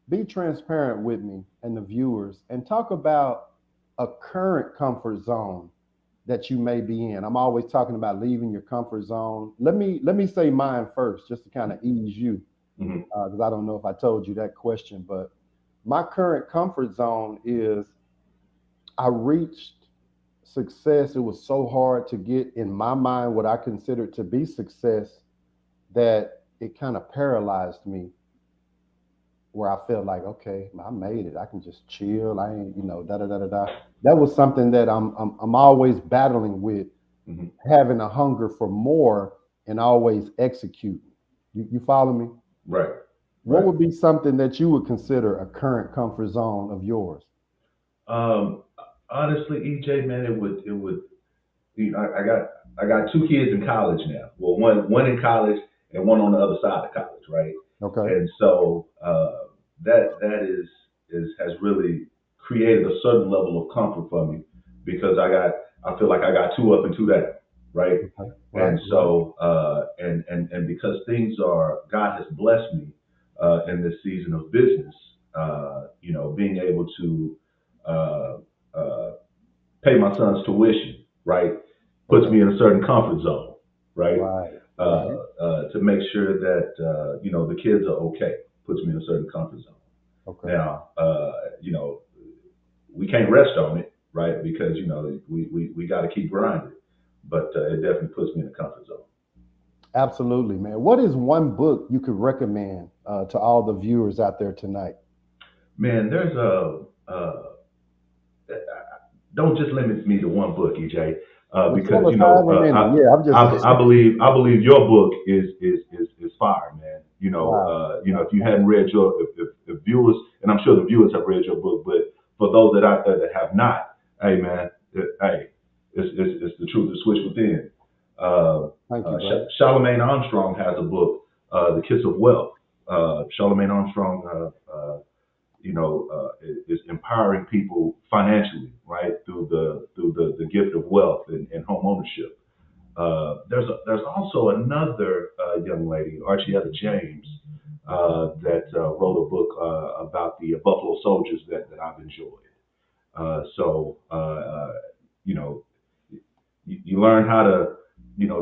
be transparent with me and the viewers and talk about a current comfort zone that you may be in. I'm always talking about leaving your comfort zone. Let me say mine first, just to kind of ease you, because I don't know if I told you that question, but my current comfort zone is I reached success. It was so hard to get in my mind what I considered to be success that it kind of paralyzed me, where I felt like, okay, I made it. I can just chill. I ain't, you know, da da da da da. That was something that I'm always battling with, having a hunger for more and always executing. You follow me? Right. What would be something that you would consider a current comfort zone of yours? Honestly, EJ, man, it would. You know, I got two kids in college now. Well, one in college and one on the other side of college, right? Okay. And so that has really created a certain level of comfort for me because I feel like I got two up and two down, right? Okay. Right. And so and because God has blessed me in this season of business, you know, being able to pay my son's tuition, right, puts me in a certain comfort zone, right? To make sure that you know, the kids are okay, puts me in a certain comfort zone. Okay. Now, you know, we can't rest on it, right? Because we got to keep grinding, but it definitely puts me in the comfort zone. Absolutely, man. What is one book you could recommend to all the viewers out there tonight? Man, there's don't just limit me to one book, EJ, Well, because tell us however many. Yeah, I'm just I believe your book is fire, man. wow. If you hadn't read if viewers, and I'm sure the viewers have read your book, but for those that out there that have not, hey man, it's the truth, the switch within. Thank you, brother. Charlemagne Armstrong has a book, The Kiss of Wealth. Charlemagne Armstrong, is empowering people financially, right, through the gift of wealth and home ownership. There's also another young lady, Archietta James, that wrote a book about the Buffalo Soldiers that I've enjoyed. You learn how to,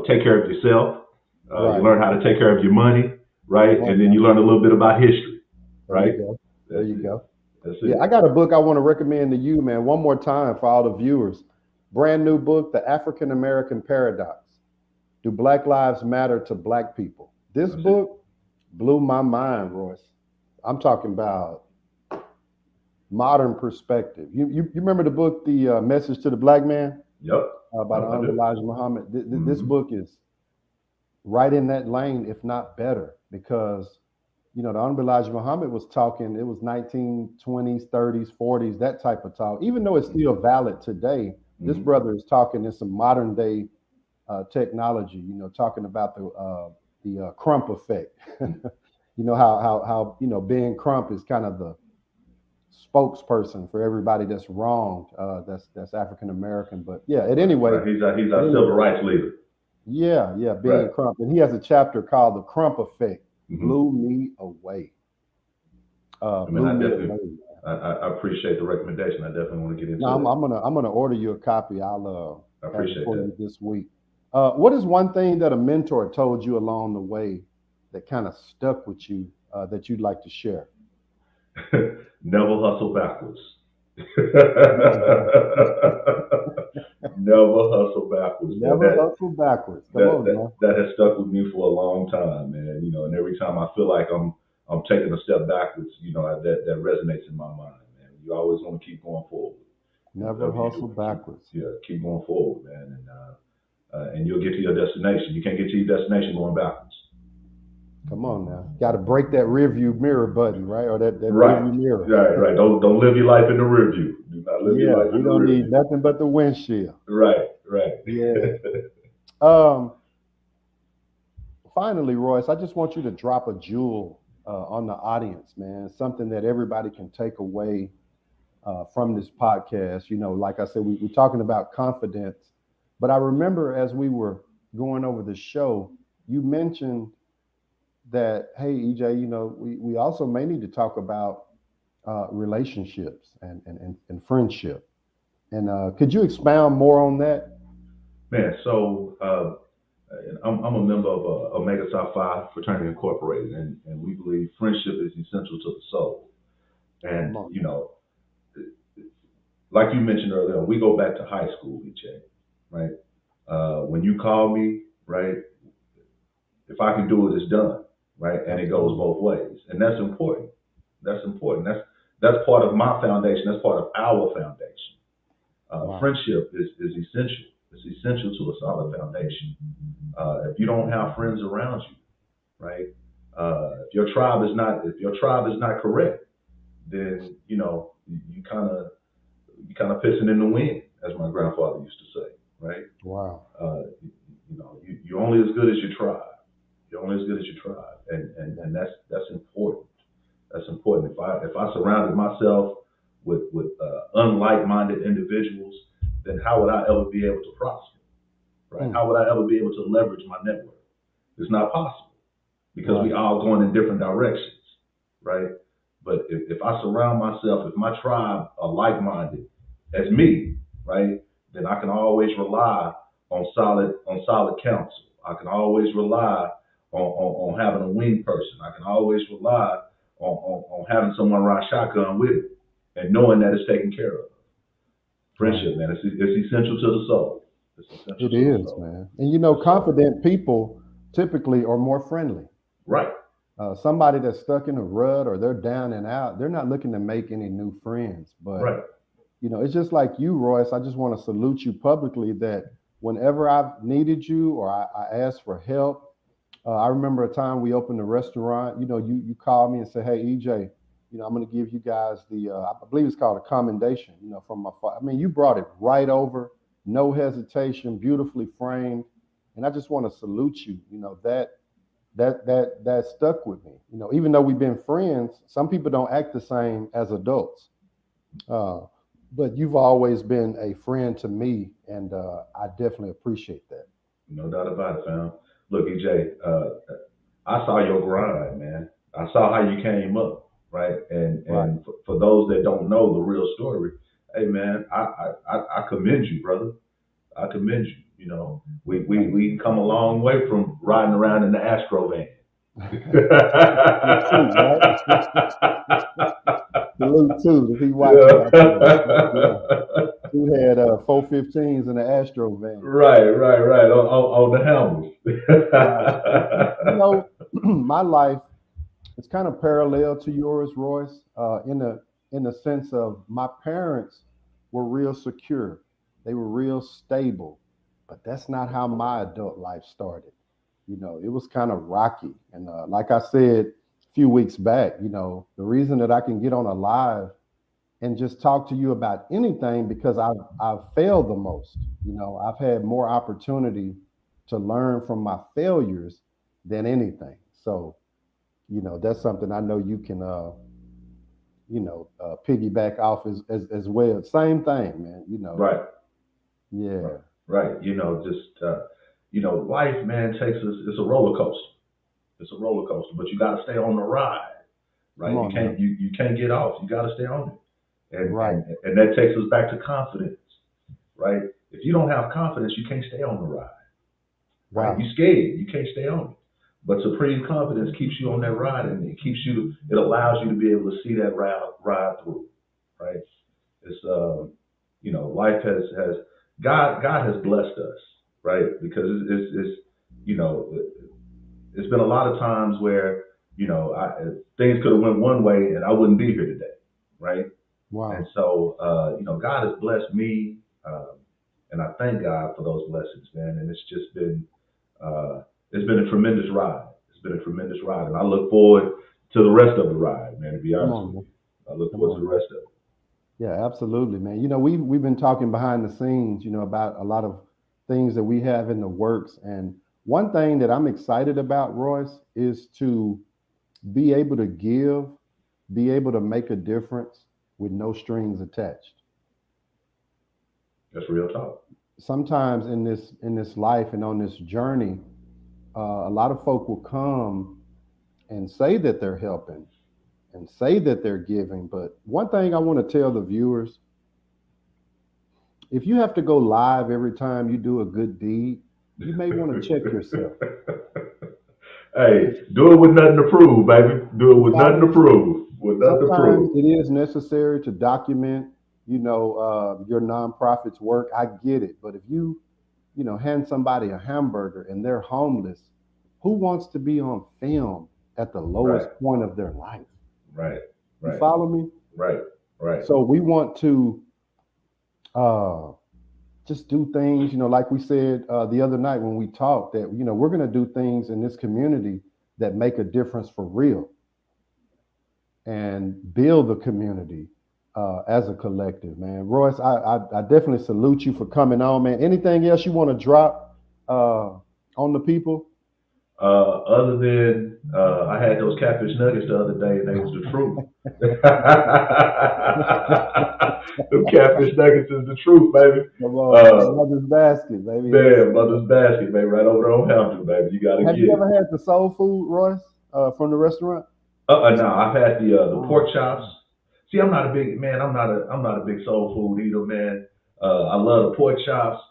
take care of yourself. Right. You learn how to take care of your money, right? Come on, And then man. you learn a little bit about history, There right? you go. There That's you it. go. That's Yeah, it. I got a book I want to recommend to you, man. One more time for all the viewers. Brand new book, The African American Paradox. Do Black Lives Matter to Black People? This That's it. book blew my mind, Royce. I'm talking about modern perspective. You remember the book, The Message to the Black Man, Yep. by the I Honorable do. Elijah Muhammad? This Mhm. book is right in that lane, if not better, because the Honorable Elijah Muhammad was talking, it was 1920s, 30s, 40s, that type of talk. Even though it's still valid today, this Mhm. brother is talking in some modern day technology, talking about the Crump effect. How Ben Crump is kind of the spokesperson for everybody that's wronged, that's African American. But yeah, Right. He's our civil rights leader. yeah, Right. Ben Crump, and he has a chapter called the Crump effect. Mhm. Blew me away. I mean, Blew I me definitely, away. I appreciate the recommendation. I definitely want to get into No, it. I'm gonna order you a copy. I'll I have it appreciate for that. you this week. What is one thing that a mentor told you along the way that kind of stuck with you that you'd like to share? Never hustle backwards. Never Never hustle backwards, man. hustle backwards. Come That, on, that man. that has stuck with me for a long time, man. And every time I feel like I'm taking a step backwards, that resonates in my mind, man. You always want to keep going forward. Never Whatever you hustle do, backwards. keep going forward, man, and you'll get to your destination. You can't get to your destination going backwards. Come on now. Got to break that rear view mirror button, right? Or that rear Right, view mirror. right. Don't live your life in the rear view. Do not live your Yeah, life we in the don't rear need view. nothing but the windshield. Right. Yeah. Um, Finally, Royce, I just want you to drop a jewel on the audience, man. Something that everybody can take away from this podcast. Like I said, we're talking about confidence, but I remember as we were going over the show, you mentioned that, hey, EJ, we also may need to talk about relationships and friendship. And could you expound more on that? Man, so I'm a member of Omega Psi Phi Fraternity Incorporated, and we believe friendship is essential to the soul. Come And on. like you mentioned earlier, we go back to high school, EJ, right? When you call me, right, if I can do it, it's done, right? And it goes both ways, and that's important. That's important. That's part of my foundation. That's part of our foundation. Wow. Friendship is essential. It's essential to a solid foundation. If you don't have friends around you, right? If your tribe is not correct, then you kind of pissing in the wind, as my grandfather used to say, right? Wow. You're only as good as your tribe. You're only as good as your tribe, and that's important. That's important. If I surrounded myself with unlike-minded individuals, then how would I ever be able to prosper? Right? How would I ever be able to leverage my network? It's not possible because we all going in different directions, right? But if I surround myself, if my tribe are like-minded as me, right, then I can always rely on solid counsel. I can always rely on having a wing person. I can always rely on having someone ride shotgun with me and knowing that it's taken care of. Friendship, man, it's essential to the soul. It's essential It to the is, soul. man. And you know, confident people typically are more friendly. Right. Somebody that's stuck in a rut or they're down and out, they're not looking to make any new friends. But Right. you know, it's just like you, Royce. I just want to salute you publicly that whenever I've needed you or I asked for help, I remember a time we opened a restaurant. You know, you called me and said, "Hey, EJ, you know, I'm going to give you guys the, I believe it's called a commendation. You know, from my father. I mean, you brought it right over, no hesitation, beautifully framed, and I just want to salute you. You know that stuck with me. You know, even though we've been friends, some people don't act the same as adults. Uh, but you've always been a friend to me, and I definitely appreciate that. No doubt about it, fam. Look, EJ, I saw your grind, man. I saw how you came up, right? And Right. for those that don't know the real story, hey, man, I commend you, brother. I commend you. You know, we come a long way from riding around in the Astro van. Salute too, if he watching Yeah. out there. Yeah. Who had 415s in the Astro van. Right. On the helmets. Right. You know, my life is kind of parallel to yours, Royce, in the sense of my parents were real secure. They were real stable. But that's not how my adult life started. You know, it was kind of rocky. And like I said a few weeks back, you know, the reason that I can get on a live and just talk to you about anything because I've failed the most. You know, I've had more opportunity to learn from my failures than anything. So, you know, that's something I know you can piggyback off as well. Same thing, man. You know. Right. Yeah. Right. You know, just life, man, takes us. It's a roller coaster. It's a roller coaster, but you got to stay on the ride, right? Come You on now. can't you can't get off. You got to stay on it, Right. and that takes us back to confidence, right? If you don't have confidence, you can't stay on the ride, right? Wow. You scared, you can't stay on it. But supreme confidence keeps you on that ride, and it allows you to be able to see that ride through, right? It's life has God has blessed us, right? Because it's you know it's been a lot of times where things could have went one way and I wouldn't be here today, right? And Wow. so God has blessed me, and I thank God for those blessings, man. And it's just been a tremendous ride. It's been a tremendous ride, and I look forward to the rest of the ride, man. To be Come honest on, with man. you, I look Come forward to on. the rest of it. Yeah, absolutely, man. You know, we've been talking behind the scenes, you know, about a lot of things that we have in the works. And one thing that I'm excited about, Royce, is to be able to give, be able to make a difference with no strings attached. That's real talk. Sometimes in this life and on this journey, a lot of folk will come and say that they're helping and say that they're giving. But one thing I want to tell the viewers, if you have to go live every time you do a good deed, you may want to check yourself. Hey, do it with nothing to prove, baby. Do it You with nothing follow to me? prove. With nothing to Sometimes prove. it is necessary to document, your nonprofit's work. I get it. But if you hand somebody a hamburger and they're homeless, who wants to be on film at the lowest Right, point of their life? right, You right, follow me? right, right. So we want to uh, just do things, like we said the other night when we talked that, we're going to do things in this community that make a difference for real and build the community as a collective, man. Royce, I definitely salute you for coming on, man. Anything else you want to drop on the people? Other than I had those catfish nuggets the other day, and they was the truth. Them catfish nuggets is the truth, baby. Come on, man. Mother's basket, baby. Man, mother's basket, baby, right over there on Hampton, baby. You gotta Have get you it. ever had the soul food, Royce, from the restaurant? No, I've had the pork Oh, chops. See, I'm not a big man. I'm not a big soul food eater, man. I love the pork chops.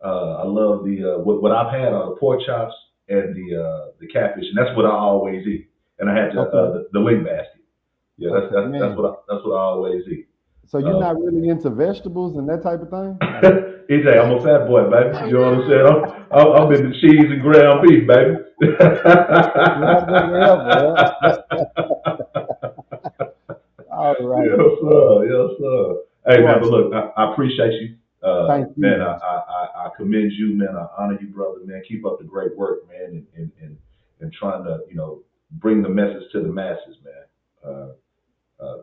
I love the what I've had are the pork chops and the catfish, and that's what I always eat. And I had okay. the wing basket. Yeah, Okay, that's man. what I always eat. So you're not really into vegetables and that type of thing? He say, I'm a fat boy, baby. You know what I'm saying? I'm in the cheese and ground beef, baby. Whatever. All right. Yes, sir. Yes, sir. Hey, man, but Royce, look, I appreciate you. thank you, Man, man. I commend you, man. I honor you, brother, man. Keep up the great work, man, and trying to, bring the message to the masses, man.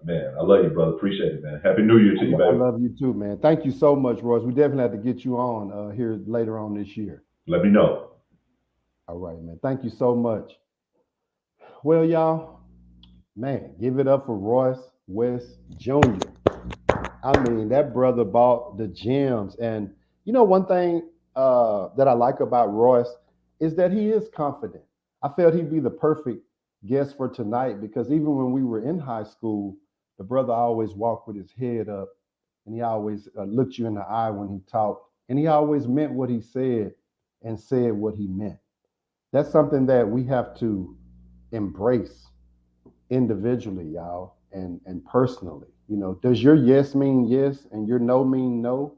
Man, I love you, brother. Appreciate it, man. Happy New Year to you, I baby. love you too, man. Thank you so much, Royce. We definitely have to get you on here later on this year. Let me know. All right, man. Thank you so much. Well, y'all, man, give it up for Royce West Jr. I mean, that brother bought the gems. And one thing that I like about Royce is that he is confident. I felt he'd be the perfect guest for tonight because even when we were in high school, the brother always walked with his head up and he always looked you in the eye when he talked. And he always meant what he said and said what he meant. That's something that we have to embrace individually, y'all, and personally. Does your yes mean yes and your no mean no?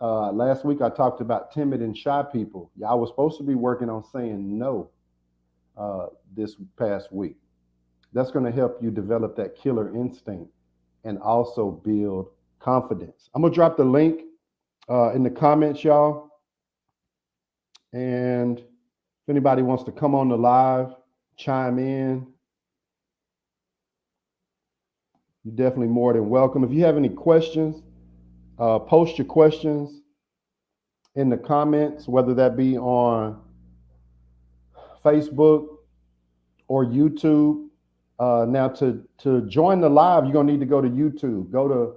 Last week I talked about timid and shy people. Y'all was supposed to be working on saying no this past week. That's going to help you develop that killer instinct and also build confidence. I'm gonna drop the link in the comments, y'all. And if anybody wants to come on the live, chime in, you're definitely more than welcome. If you have any questions, post your questions in the comments, whether that be on Facebook or YouTube. Now, to join the live, you're going to need to go to YouTube. Go to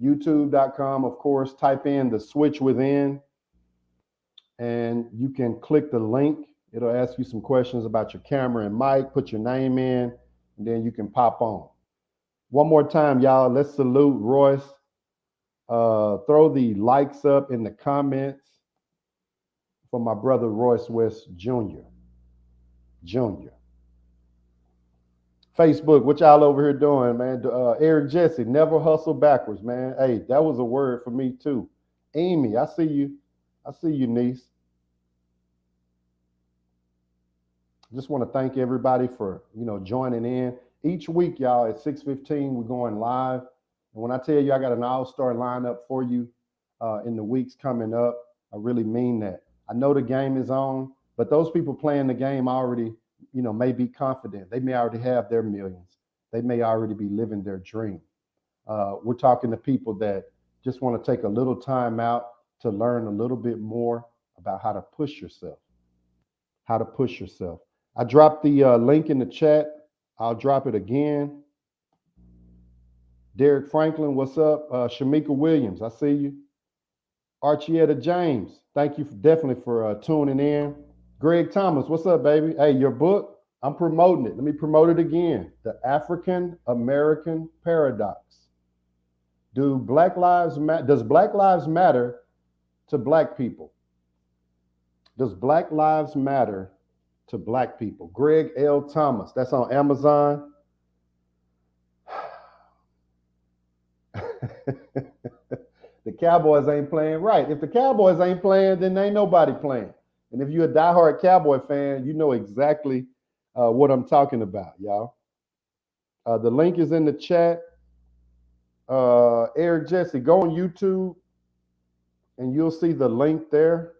youtube.com, of course, type in the switch within, and you can click the link. It'll ask you some questions about your camera and mic, put your name in, and then you can pop on. One more time, y'all, let's salute Royce. Throw the likes up in the comments for my brother Royce West Jr. Facebook, what y'all over here doing, man? Eric Jesse, never hustle backwards, man. Hey, that was a word for me too. Amy, I see you. I see you, niece. Just want to thank everybody for joining in. Each week, y'all, at 6:15, we're going live. And when I tell you I got an all-star lineup for you in the weeks coming up, I really mean that. I know the game is on, but those people playing the game already, may be confident. They may already have their millions. They may already be living their dream. We're talking to people that just want to take a little time out to learn a little bit more about how to push yourself. I dropped the link in the chat. I'll drop it again. Derek Franklin, what's up? Shamika Williams, I see you. Archietta James, thank you definitely for tuning in. Greg Thomas, what's up, baby? Hey, your book, I'm promoting it. Let me promote it again. The African American Paradox. Does Black Lives Matter to Black people? Does Black Lives Matter to Black people? Greg L. Thomas, that's on Amazon. The Cowboys ain't playing right. If the Cowboys ain't playing, then ain't nobody playing. And if you're a diehard Cowboy fan, you know exactly what I'm talking about, y'all. The link is in the chat. Eric Jesse, go on YouTube and you'll see the link there.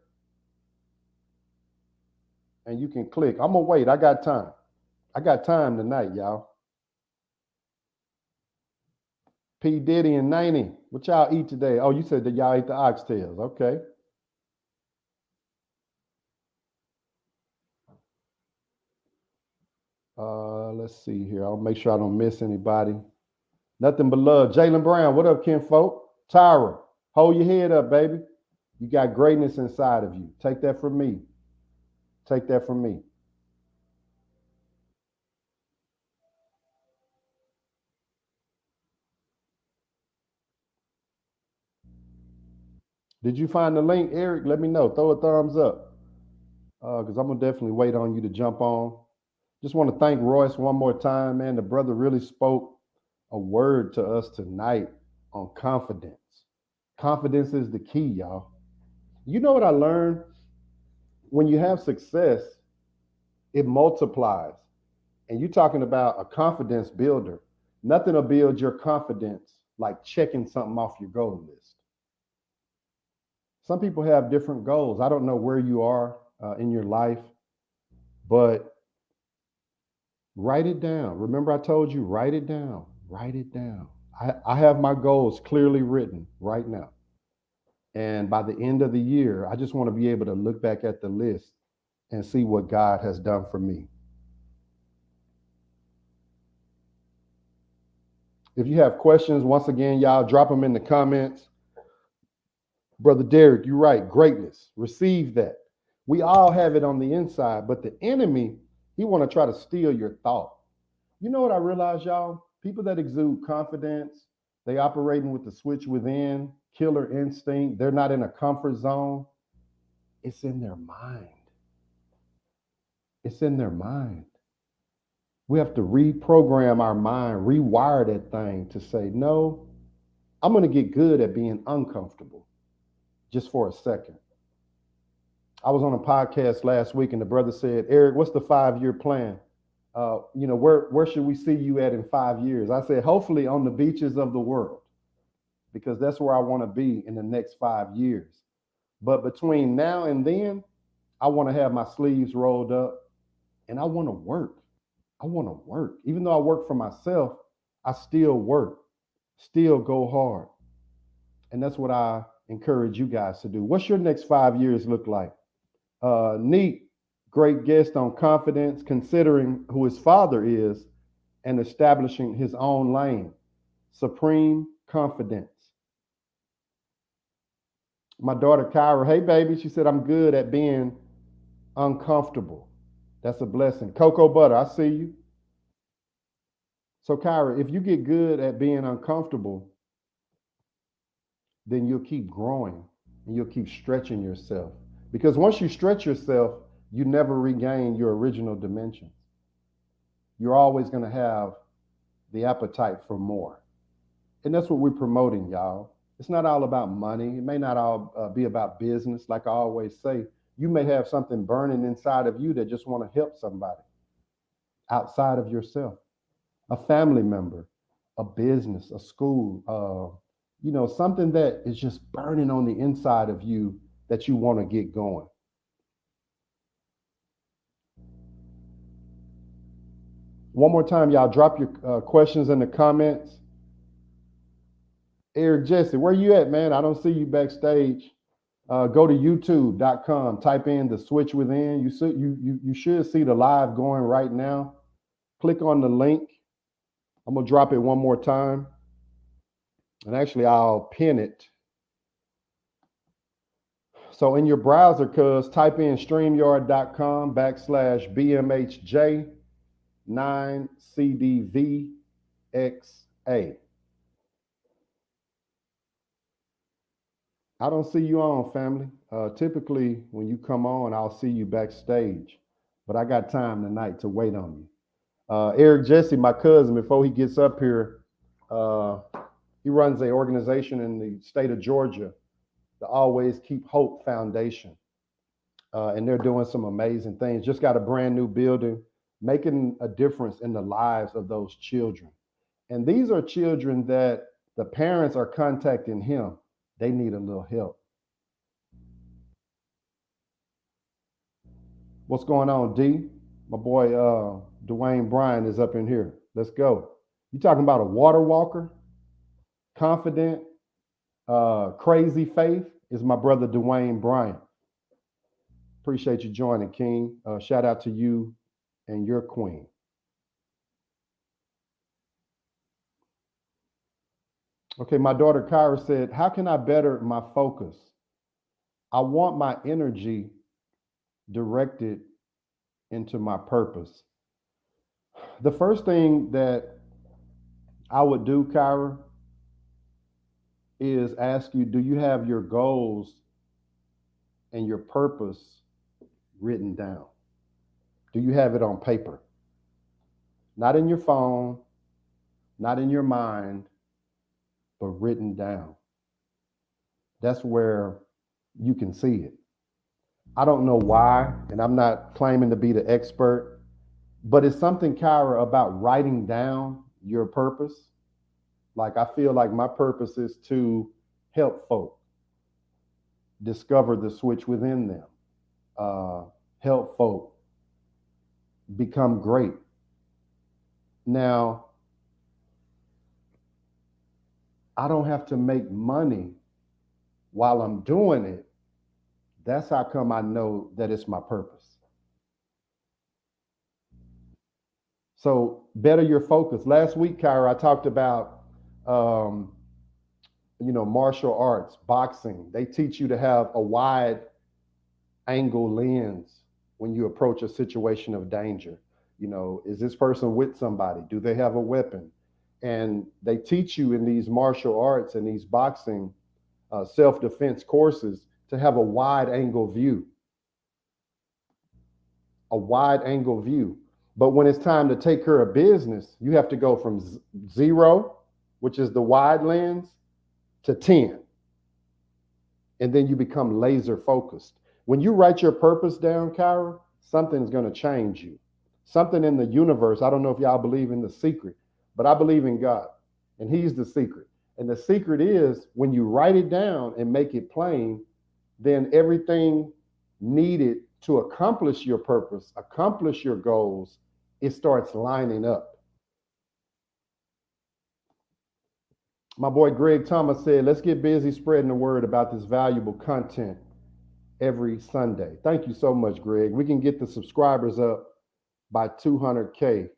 And you can click. I'm going to wait. I got time. I got time tonight, y'all. P. Diddy and 90. What y'all eat today? Oh, you said that y'all eat the oxtails. Okay. Let's see here. I'll make sure I don't miss anybody. Nothing but love. Jalen Brown, what up, kinfolk? Tyra, hold your head up, baby. You got greatness inside of you. Take that from me. Take that from me. Did you find the link, Eric? Let me know. Throw a thumbs up. Because I'm going to definitely wait on you to jump on. Just want to thank Royce one more time, man. The brother really spoke a word to us tonight on confidence. Confidence is the key, y'all. You know what I learned? When you have success, it multiplies. And you're talking about a confidence builder. Nothing will build your confidence like checking something off your goal list. Some people have different goals. I don't know where you are in your life, but write it down. Remember, I told you, write it down. Write it down. I have my goals clearly written right now. And by the end of the year, I just want to be able to look back at the list and see what God has done for me. If you have questions, once again, y'all drop them in the comments. Brother Derek, you're right. Greatness. Receive that. We all have it on the inside, but the enemy, he want to try to steal your thought. You know what I realize, y'all? People that exude confidence, they operating with the switch within, killer instinct. They're not in a comfort zone. It's in their mind. It's in their mind. We have to reprogram our mind, rewire that thing to say, no, I'm going to get good at being uncomfortable just for a second. I was on a podcast last week and the brother said, Eric, what's the 5-year plan? Where should we see you at in 5 years? I said, hopefully on the beaches of the world, because that's where I want to be in the next 5 years. But between now and then, I want to have my sleeves rolled up and I want to work. I want to work. Even though I work for myself, I still work, still go hard. And that's what I encourage you guys to do. What's your next 5 years look like? Neat, great guest on confidence, considering who his father is and establishing his own lane. Supreme confidence. My daughter Kyra, hey baby, she said, I'm good at being uncomfortable. That's a blessing. Cocoa Butter, I see you. So Kyra, if you get good at being uncomfortable, then you'll keep growing and you'll keep stretching yourself. Because once you stretch yourself, you never regain your original dimensions. You're always going to have the appetite for more. And that's what we're promoting, y'all. It's not all about money. It may not all be about business. Like I always say, you may have something burning inside of you that just want to help somebody outside of yourself, a family member, a business, a school, something that is just burning on the inside of you that you want to get going. One more time, y'all drop your questions in the comments. Eric Jesse, where you at, man? I don't see you backstage. Go to youtube.com, type in The Switch Within. You should see the live going right now. Click on the link. I'm going to drop it one more time. And actually, I'll pin it. So in your browser, type in StreamYard.com/BMHJ9CDVXA. I don't see you on, family. Typically, when you come on, I'll see you backstage. But I got time tonight to wait on you. Eric Jesse, my cousin, before he gets up here, he runs an organization in the state of Georgia, the Always Keep Hope Foundation. And they're doing some amazing things. Just got a brand new building, making a difference in the lives of those children. And these are children that the parents are contacting him. They need a little help. What's going on, D? My boy Dwayne Bryan is up in here. Let's go. You talking about a water walker? Confident, crazy faith is my brother Dwayne Bryan. Appreciate you joining, King. Shout out to you and your queen. Okay, my daughter Kyra said, how can I better my focus? I want my energy directed into my purpose. The first thing that I would do, Kyra, is ask you, do you have your goals and your purpose written down? Do you have it on paper? Not in your phone, not in your mind, but written down. That's where you can see it. I don't know why, and I'm not claiming to be the expert, but it's something, Kyra, about writing down your purpose. Like, I feel like my purpose is to help folk discover the switch within them, help folk become great. Now, I don't have to make money while I'm doing it. That's how come I know that it's my purpose. So better your focus. Last week, Kyra, I talked about, martial arts, boxing. They teach you to have a wide angle lens when you approach a situation of danger. Is this person with somebody? Do they have a weapon? And they teach you in these martial arts and these boxing self-defense courses to have a wide angle view. A wide angle view. But when it's time to take care of business, you have to go from 0, which is the wide lens, to 10. And then you become laser focused. When you write your purpose down, Kyra, something's going to change you. Something in the universe. I don't know if y'all believe in the secret, but I believe in God, and He's the secret. And the secret is when you write it down and make it plain, then everything needed to accomplish your purpose, accomplish your goals, it starts lining up. My boy Greg Thomas said, let's get busy spreading the word about this valuable content every Sunday. Thank you so much, Greg. We can get the subscribers up by 200K.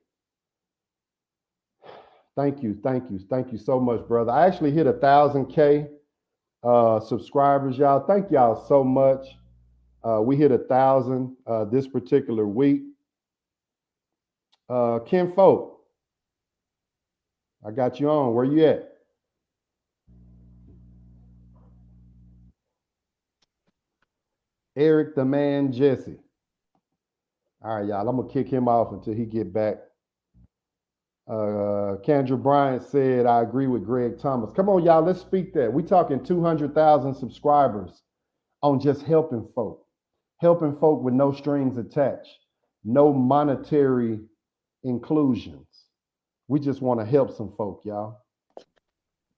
Thank you so much, brother. I actually hit 1,000K subscribers, y'all. Thank y'all so much. We hit 1,000 this particular week. Ken Folk, I got you on. Where you at? Eric the Man Jesse. All right, y'all. I'm gonna kick him off until he get back. Kendra Bryant said, I agree with Greg Thomas. Come on, y'all. Let's speak that. We talking 200,000 subscribers on just helping folk with no strings attached, no monetary inclusions. We just want to help some folk, y'all.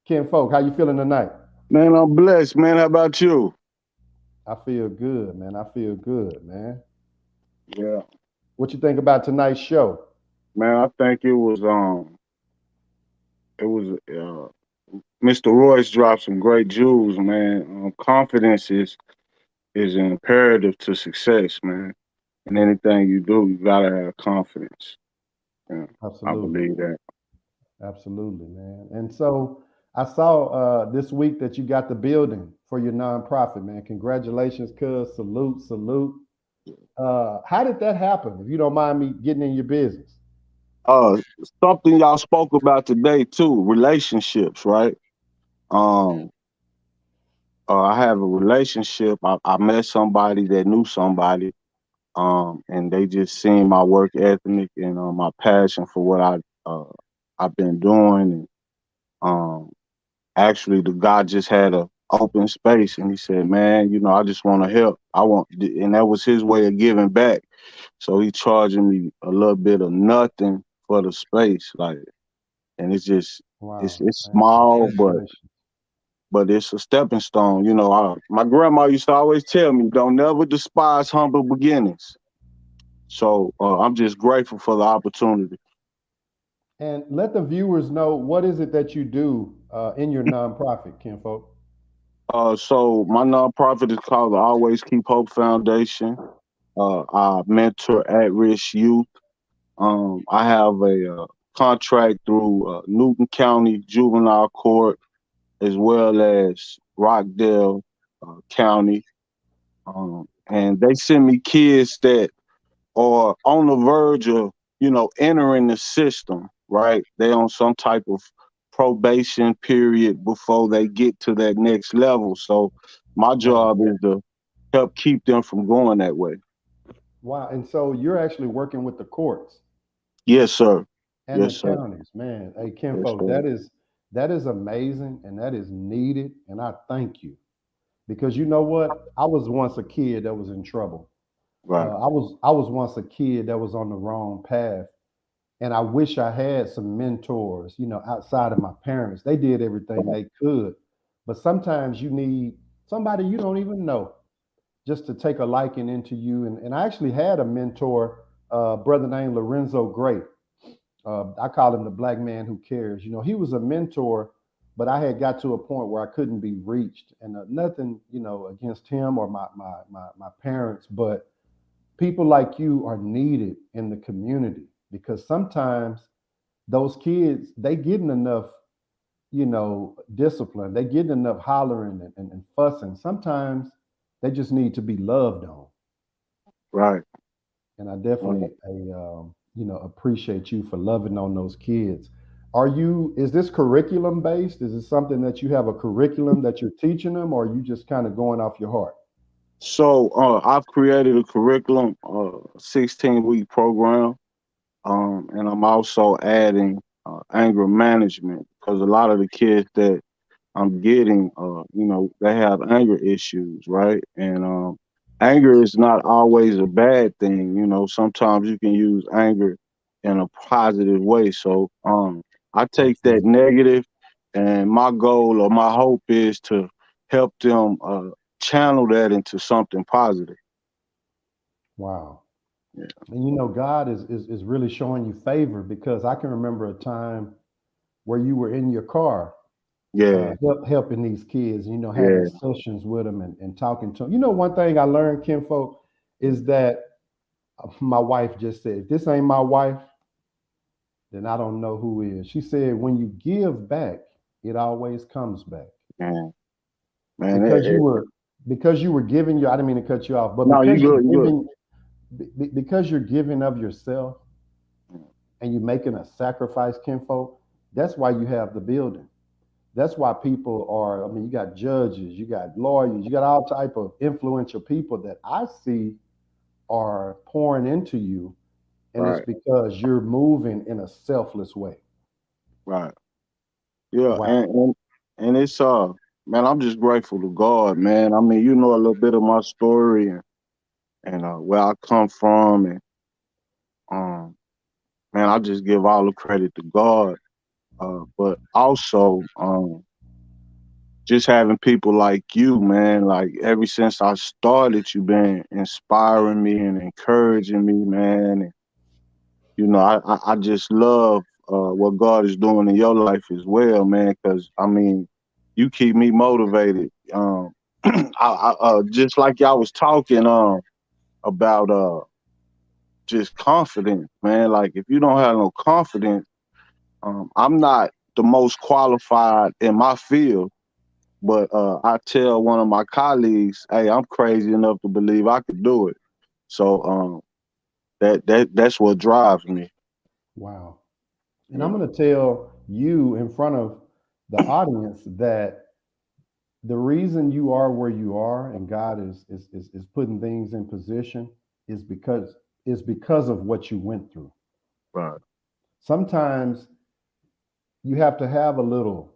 Ken Folk, how you feeling tonight? Man, I'm blessed, man. How about you? I feel good, man. I feel good, man. Yeah. What you think about tonight's show? Man, I think it was Mr. Royce dropped some great jewels, man. Confidence is an imperative to success, man. And anything you do, you gotta have confidence. Yeah, Absolutely. I believe that. Absolutely, man. And so I saw this week that you got the building for your nonprofit, man. Congratulations, cuz. Salute. How did that happen? If you don't mind me getting in your business. Something y'all spoke about today too, relationships, right? I have a relationship. I met somebody that knew somebody, and they just seen my work ethic and my passion for what I've been doing. And actually, the guy just had a open space, and he said, "Man, I just want to help. And that was his way of giving back. So he charging me a little bit of nothing for the space, like, and it's just Wow, it's man, small, congratulations. but it's a stepping stone. My grandma used to always tell me, "Don't never despise humble beginnings." So I'm just grateful for the opportunity. And let the viewers know, what is it that you do in your nonprofit, Kinfolk? So my nonprofit is called the Always Keep Hope Foundation. I mentor at-risk youth. I have a contract through Newton County Juvenile Court as well as Rockdale County. And they send me kids that are on the verge of, entering the system, right? They on some type of probation period before they get to that next level. So my job is to help keep them from going that way. Wow. And so you're actually working with the courts. Yes, sir. and the Yes, sir. counties, man. Hey, Yes, Kinfolk, sir. that is amazing and that is needed. And I thank you because you know what? I was once a kid that was in trouble. Right. I was once a kid that was on the wrong path, and I wish I had some mentors. You know, outside of my parents, they did everything they could, but sometimes you need somebody you don't even know just to take a liking into you. And I actually had a mentor, brother named Lorenzo Gray. I call him the black man who cares. You know, he was a mentor, but I had got to a point where I couldn't be reached, and nothing, you know, against him or my parents, but people like you are needed in the community because sometimes those kids they getting enough, you know, discipline, they getting enough hollering and fussing. Sometimes they just need to be loved on. Right. And I Right. definitely you know, appreciate you for loving on those kids. Are you, is this curriculum based? Is it something that you have a curriculum that you're teaching them, or are you just kind of going off your heart? So I've created a curriculum, 16-week program, and I'm also adding anger management because a lot of the kids that I'm getting, they have anger issues, right? And anger is not always a bad thing. You know, sometimes you can use anger in a positive way. So I take that Absolutely. negative, and my goal or my hope is to help them channel that into something positive. Wow. Yeah, And you know, God is really showing you favor because I can remember a time where you were in your car yeah, helping these kids, you know, having yeah. sessions with them and talking to them. You know, one thing I learned, Kinfolk, is that my wife just said, if this ain't my wife, then I don't know who is. She said, when you give back, it always comes back. Man, man. Because you were because you were giving your, I didn't mean to cut you off, but No, you because you're good, you good. giving because you're giving of yourself and you're making a sacrifice, Kinfolk, that's why you have the building. That's why people are, I mean, you got judges, you got lawyers, you got all type of influential people that I see are pouring into you, and it's Right, because you're moving in a selfless way. right. Yeah, Wow. and it's man, I'm just grateful to God, man. I mean, you know a little bit of my story and where I come from, and um, man, I just give all the credit to God. But also, just having people like you, man, like ever since I started, you've been inspiring me and encouraging me, man. And I just love what God is doing in your life as well, man. Because I mean, you keep me motivated. Just like y'all was talking about just confidence, man. Like if you don't have no confidence, I'm not the most qualified in my field, but I tell one of my colleagues, "Hey, I'm crazy enough to believe I could do it." So that's what drives me. Wow. And I'm Yeah, going to tell you in front of the audience that the reason you are where you are and God is putting things in position is because of what you went through. right, Sometimes you have to have a little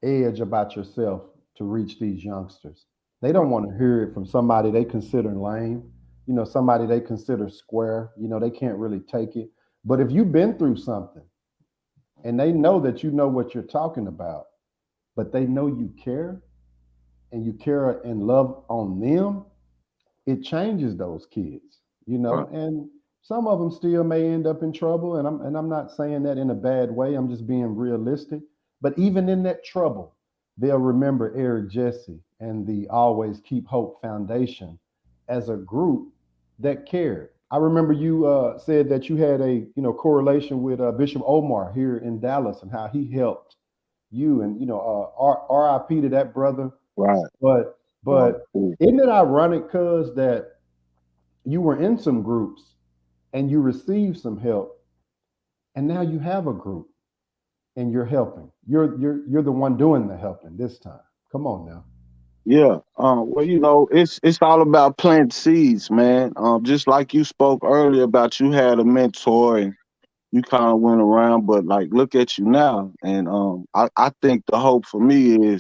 edge about yourself to reach these youngsters. They right, don't want to hear it from somebody they consider lame, you know, somebody they consider square, you know, they can't really take it. But if you've been through something and they know that you know what you're talking about, but they know you care and you care and love on them, it changes those kids, you right, know, and some of them still may end up in trouble. And I'm not saying that in a bad way. I'm just being realistic. But even in that trouble, they'll remember Eric Jesse and the Always Keep Hope Foundation as a group that cared. I remember you said that you had a correlation with Bishop Omar here in Dallas and how he helped you and RIP to that brother. right. But Right. but isn't it ironic, cuz, that you were in some groups and you received some help, and now you have a group and you're helping. You're the one doing the helping this time. Come on now. Yeah. Well, it's all about planting seeds, man. Just like you spoke earlier about you had a mentor, and you kind of went around, but like look at you now. And I think the hope for me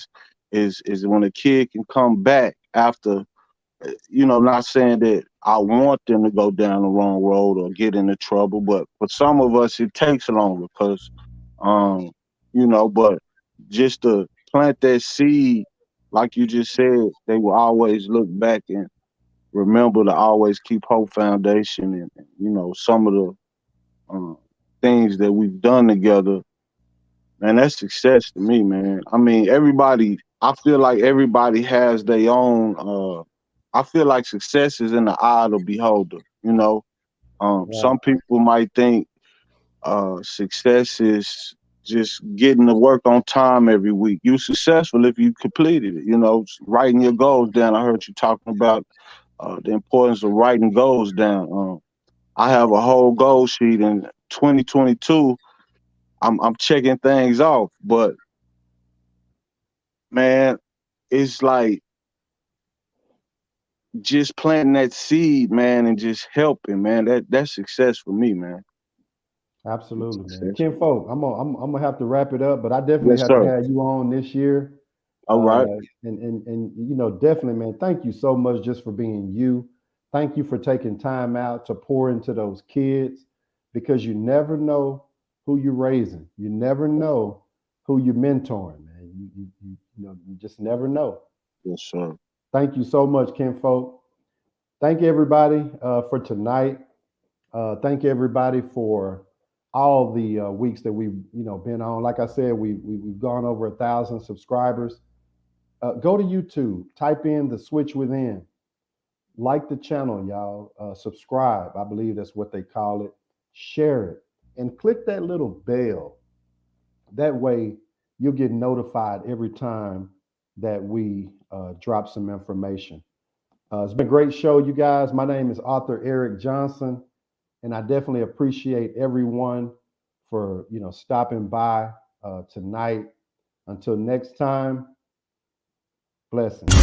is when a kid can come back after, not saying that I want them to go down the wrong road or get into trouble, but for some of us it takes longer because but just to plant that seed, like you just said, they will always look back and remember to always keep Hope Foundation and some of the things that we've done together. Man, that's success to me, man. I mean, I feel like everybody has their own, I feel like success is in the eye of the beholder, Some people might think success is just getting to work on time every week. You're successful if you completed it, writing your goals down. I heard you talking about the importance of writing goals down. I have a whole goal sheet in 2022. I'm checking things off, but man, it's like just planting that seed, man, and just helping, man. That's success for me, man. Absolutely, man. Ken Folk, I'm gonna have to wrap it up, but I definitely Yes, have sir. to have you on this year. All right. And definitely, man, thank you so much just for being you. Thank you for taking time out to pour into those kids, because you never know who you're raising. You never know who you're mentoring, man. You just never know. Yes, sir. Thank you so much, Ken Folk. Thank you, everybody, for tonight. Thank you, everybody, for all the weeks that we've been on. Like I said, we've gone over 1,000 subscribers. Go to YouTube, type in The Switch Within, like the channel, y'all. Subscribe, I believe that's what they call it. Share it and click that little bell. That way you'll get notified every time that we drop some information. It's been a great show, you guys. My name is Author Eric Johnson, and I definitely appreciate everyone for stopping by tonight. Until next time, blessings.